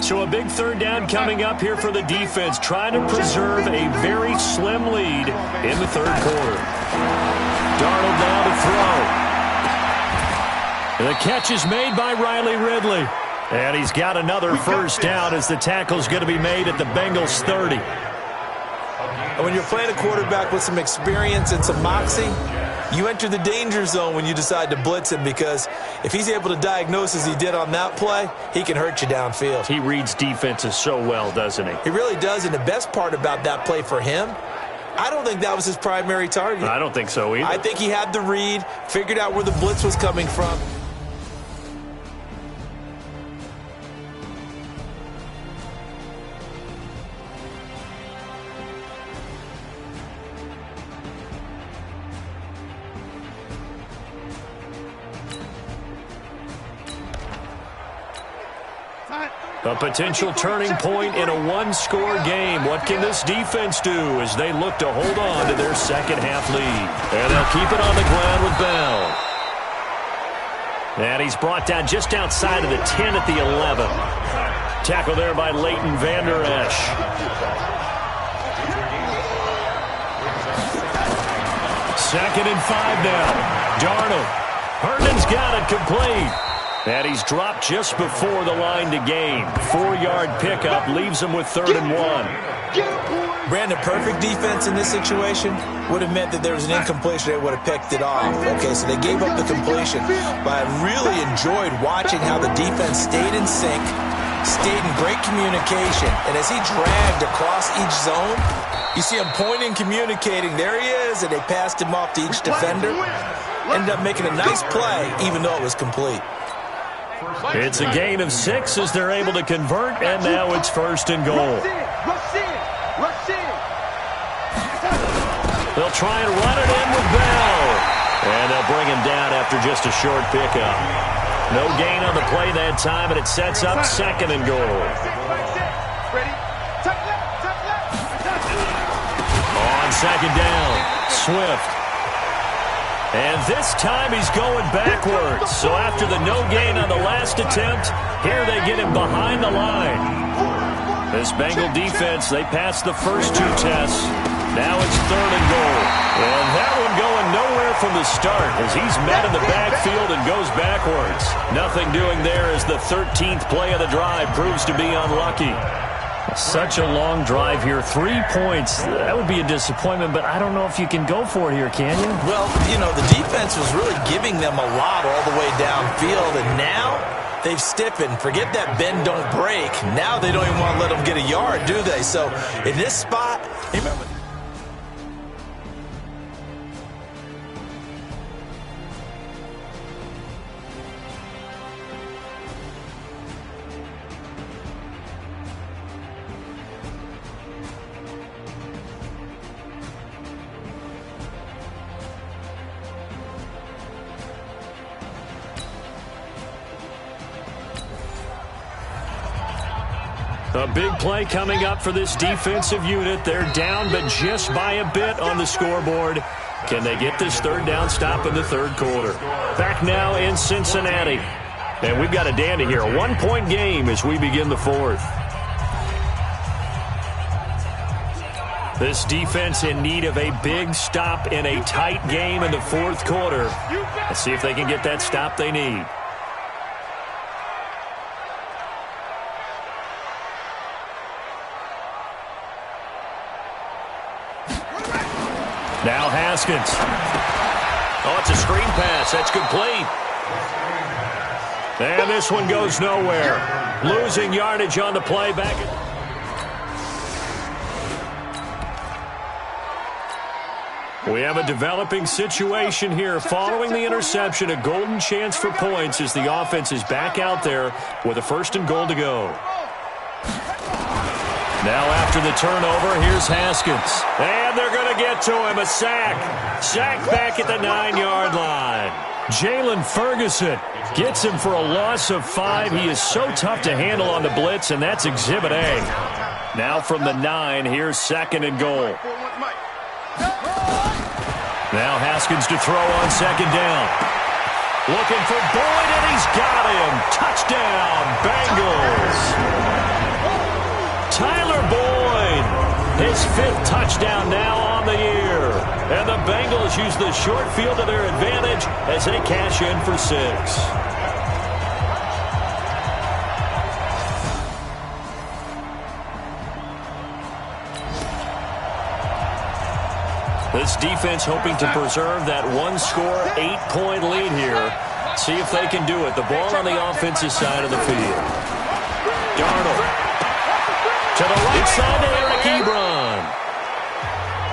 So a big third down coming up here for the defense, trying to preserve a very slim lead in the third quarter. Darnold now to throw. The catch is made by Riley Ridley. And he's got another first down as the tackle's going to be made at the Bengals 30. And when you're playing a quarterback with some experience and some moxie, you enter the danger zone when you decide to blitz him, because if he's able to diagnose as he did on that play, he can hurt you downfield. He reads defenses so well, doesn't he? He really does, and the best part about that play for him, I don't think that was his primary target. I don't think so either. I think he had the read, figured out where the blitz was coming from. A potential turning point in a one-score game. What can this defense do as they look to hold on to their second-half lead? And they'll keep it on the ground with Bell. And he's brought down just outside of the 10 at the 11. Tackle there by Leighton Vander Esch. Second and 5 now. Darnold. Herndon's got it complete. And he's dropped just before the line to gain. 4-yard pickup leaves him with 3rd and 1. Brandon, perfect defense in this situation would have meant that there was an incompletion. They would have picked it off. Okay, so they gave up the completion. But I really enjoyed watching how the defense stayed in sync, stayed in great communication. And as he dragged across each zone, you see him pointing, communicating. There he is, and they passed him off to each defender. Ended up making a nice play, even though it was complete. It's a gain of 6 as they're able to convert, and now it's 1st and goal. They'll try and run it in with Bell. And they'll bring him down after just a short pickup. No gain on the play that time, and it sets up 2nd and goal. On 2nd down, Swift. And this time he's going backwards. So after the no gain on the last attempt, here they get him behind the line. This Bengal defense, they passed the first 2 tests. Now it's 3rd and goal. And that one going nowhere from the start as he's met in the backfield and goes backwards. Nothing doing there as the 13th play of the drive proves to be unlucky. Such a long drive here. 3 points. That would be a disappointment, but I don't know if you can go for it here, can you? Well, you know, the defense was really giving them a lot all the way downfield, and now they've stiffened. Forget that bend, don't break. Now they don't even want to let them get a yard, do they? So in this spot, remember. A big play coming up for this defensive unit. They're down, but just by a bit on the scoreboard. Can they get this 3rd down stop in the 3rd quarter? Back now in Cincinnati. And we've got a dandy here. A 1-point game as we begin the 4th. This defense in need of a big stop in a tight game in the 4th quarter. Let's see if they can get that stop they need. Now Haskins. Oh, it's a screen pass. That's complete. And this one goes nowhere. Losing yardage on the play back. We have a developing situation here. Following the interception, a golden chance for points as the offense is back out there with a 1st and goal to go. Now after the turnover, here's Haskins. And they're going to get to him. A sack. Sack back at the 9-yard line. Jalen Ferguson gets him for a loss of 5. He is so tough to handle on the blitz, and that's Exhibit A. Now from the 9, here's 2nd and goal. Now Haskins to throw on 2nd down. Looking for Boyd, and he's got him. Touchdown, Bengals. Tyler Boyd, his 5th touchdown now on the year. And the Bengals use the short field to their advantage as they cash in for 6. This defense hoping to preserve that one-score, 8-point lead here. See if they can do it. The ball on the offensive side of the field. Darnold to the right side to Eric Ebron.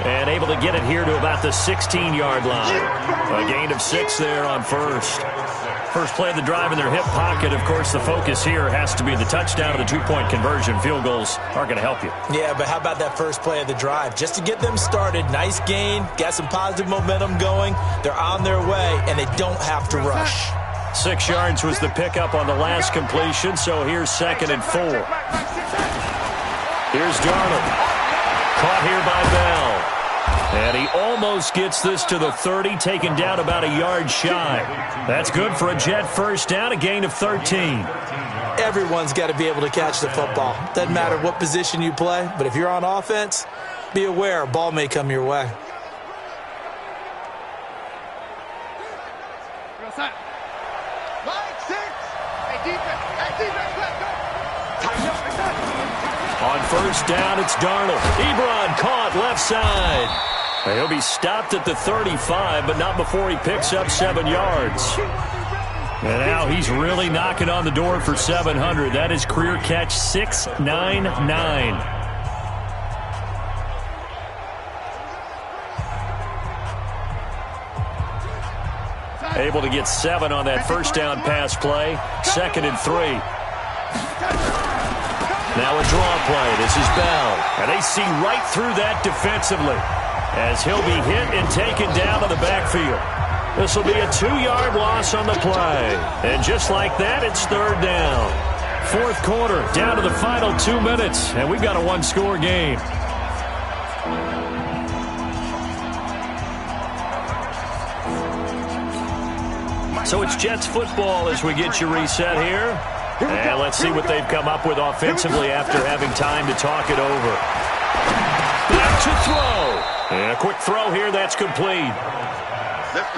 And able to get it here to about the 16-yard line. A gain of 6 there on first. First play of the drive in their hip pocket. Of course, the focus here has to be the touchdown of the 2-point conversion. Field goals aren't going to help you. Yeah, but how about that first play of the drive? Just to get them started, nice gain, got some positive momentum going. They're on their way, and they don't have to rush. 6 yards was the pickup on the last completion, so here's 2nd and 4. Here's Darnold. Caught here by Bell. And he almost gets this to the 30, taken down about a yard shy. That's good for a Jet first down, a gain of 13. Everyone's got to be able to catch the football. Doesn't matter what position you play, but if you're on offense, be aware a ball may come your way. On first down, it's Darnold. Ebron caught left side. He'll be stopped at the 35, but not before he picks up 7 yards. And now he's really knocking on the door for 700. That is career catch 699. Able to get 7 on that first down pass play. 2nd and 3. Now a draw play. This is Bell. And they see right through that defensively as he'll be hit and taken down to the backfield. This will be a 2-yard loss on the play. And just like that, it's 3rd down. 4th quarter, down to the final 2 minutes. And we've got a 1-score game. So it's Jets football as we get you reset here. And let's see what they've come up with offensively after having time to talk it over. Back to throw. And a quick throw here, that's complete.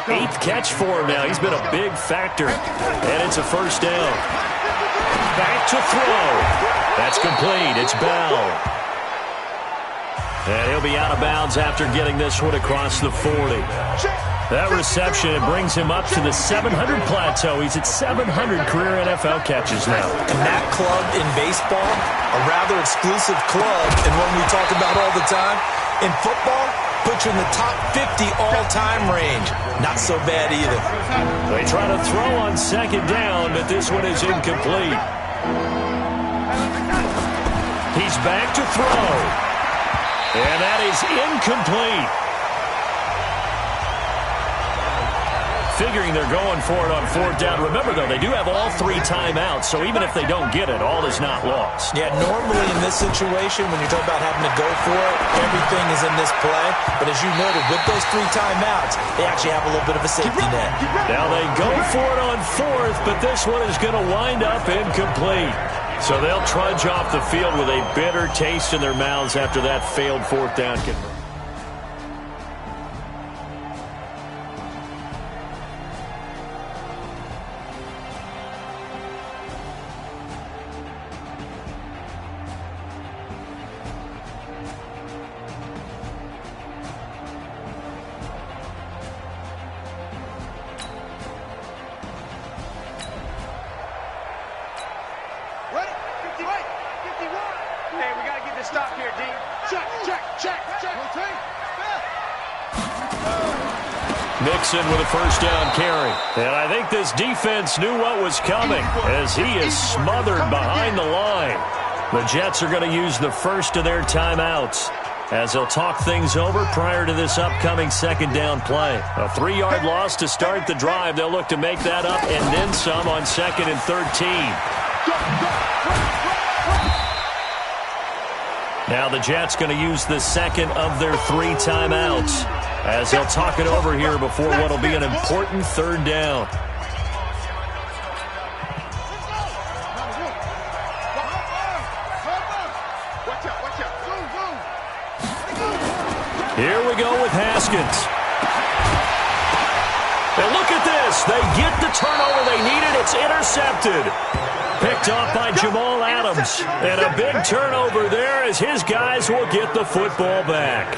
8th catch for him now. He's been a big factor. And it's a first down. Back to throw. That's complete. It's Bell. And he'll be out of bounds after getting this one across the 40. That reception, it brings him up to the 700 plateau. He's at 700 career NFL catches now. And that club in baseball, a rather exclusive club, and one we talk about all the time. In football, puts you in the top 50 all-time range. Not so bad either. They try to throw on 2nd down, but this one is incomplete. He's back to throw. And that is incomplete. Figuring they're going for it on 4th down. Remember, though, they do have all 3 timeouts, so even if they don't get it, all is not lost. Yeah, normally in this situation, when you're talking about having to go for it, everything is in this play. But as you noted, with those 3 timeouts, they actually have a little bit of a safety net. Now they go for it on 4th, but this one is going to wind up incomplete. So they'll trudge off the field with a bitter taste in their mouths after that failed 4th down conversion. Mixon with a first down carry. And I think this defense knew what was coming as he is smothered behind the line. The Jets are going to use the first of their timeouts as they'll talk things over prior to this upcoming 2nd down play. A 3-yard loss to start the drive. They'll look to make that up and then some on 2nd and 13. Now the Jets going to use the 2nd of their 3 timeouts as they'll talk it over here before what will be an important 3rd down. Haskins. And look at this. They get the turnover they needed. It's intercepted. Picked off by Jamal Adams. And a big turnover there as his guys will get the football back.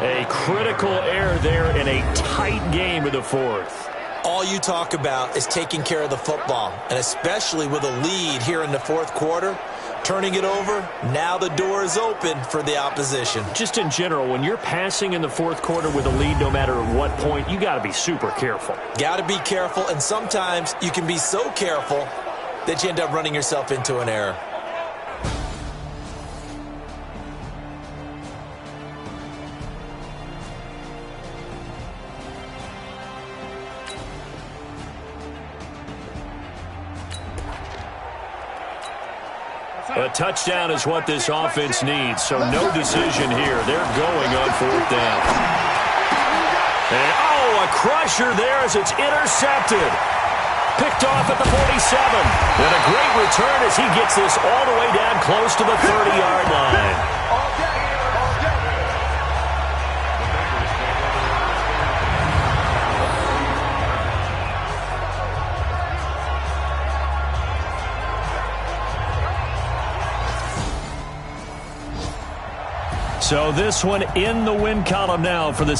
A critical error there in a tight game in the fourth. All you talk about is taking care of the football, and especially with a lead here in the fourth quarter. Turning it over, now the door is open for the opposition. Just in general, when you're passing in the fourth quarter with a lead, no matter at what point, you got to be super careful. Got to be careful, and sometimes you can be so careful that you end up running yourself into an error. A touchdown is what this offense needs, so no decision here. They're going on fourth down. And, a crusher there as it's intercepted. Picked off at the 47. And a great return as he gets this all the way down close to the 30-yard line. So this one in the win column now for the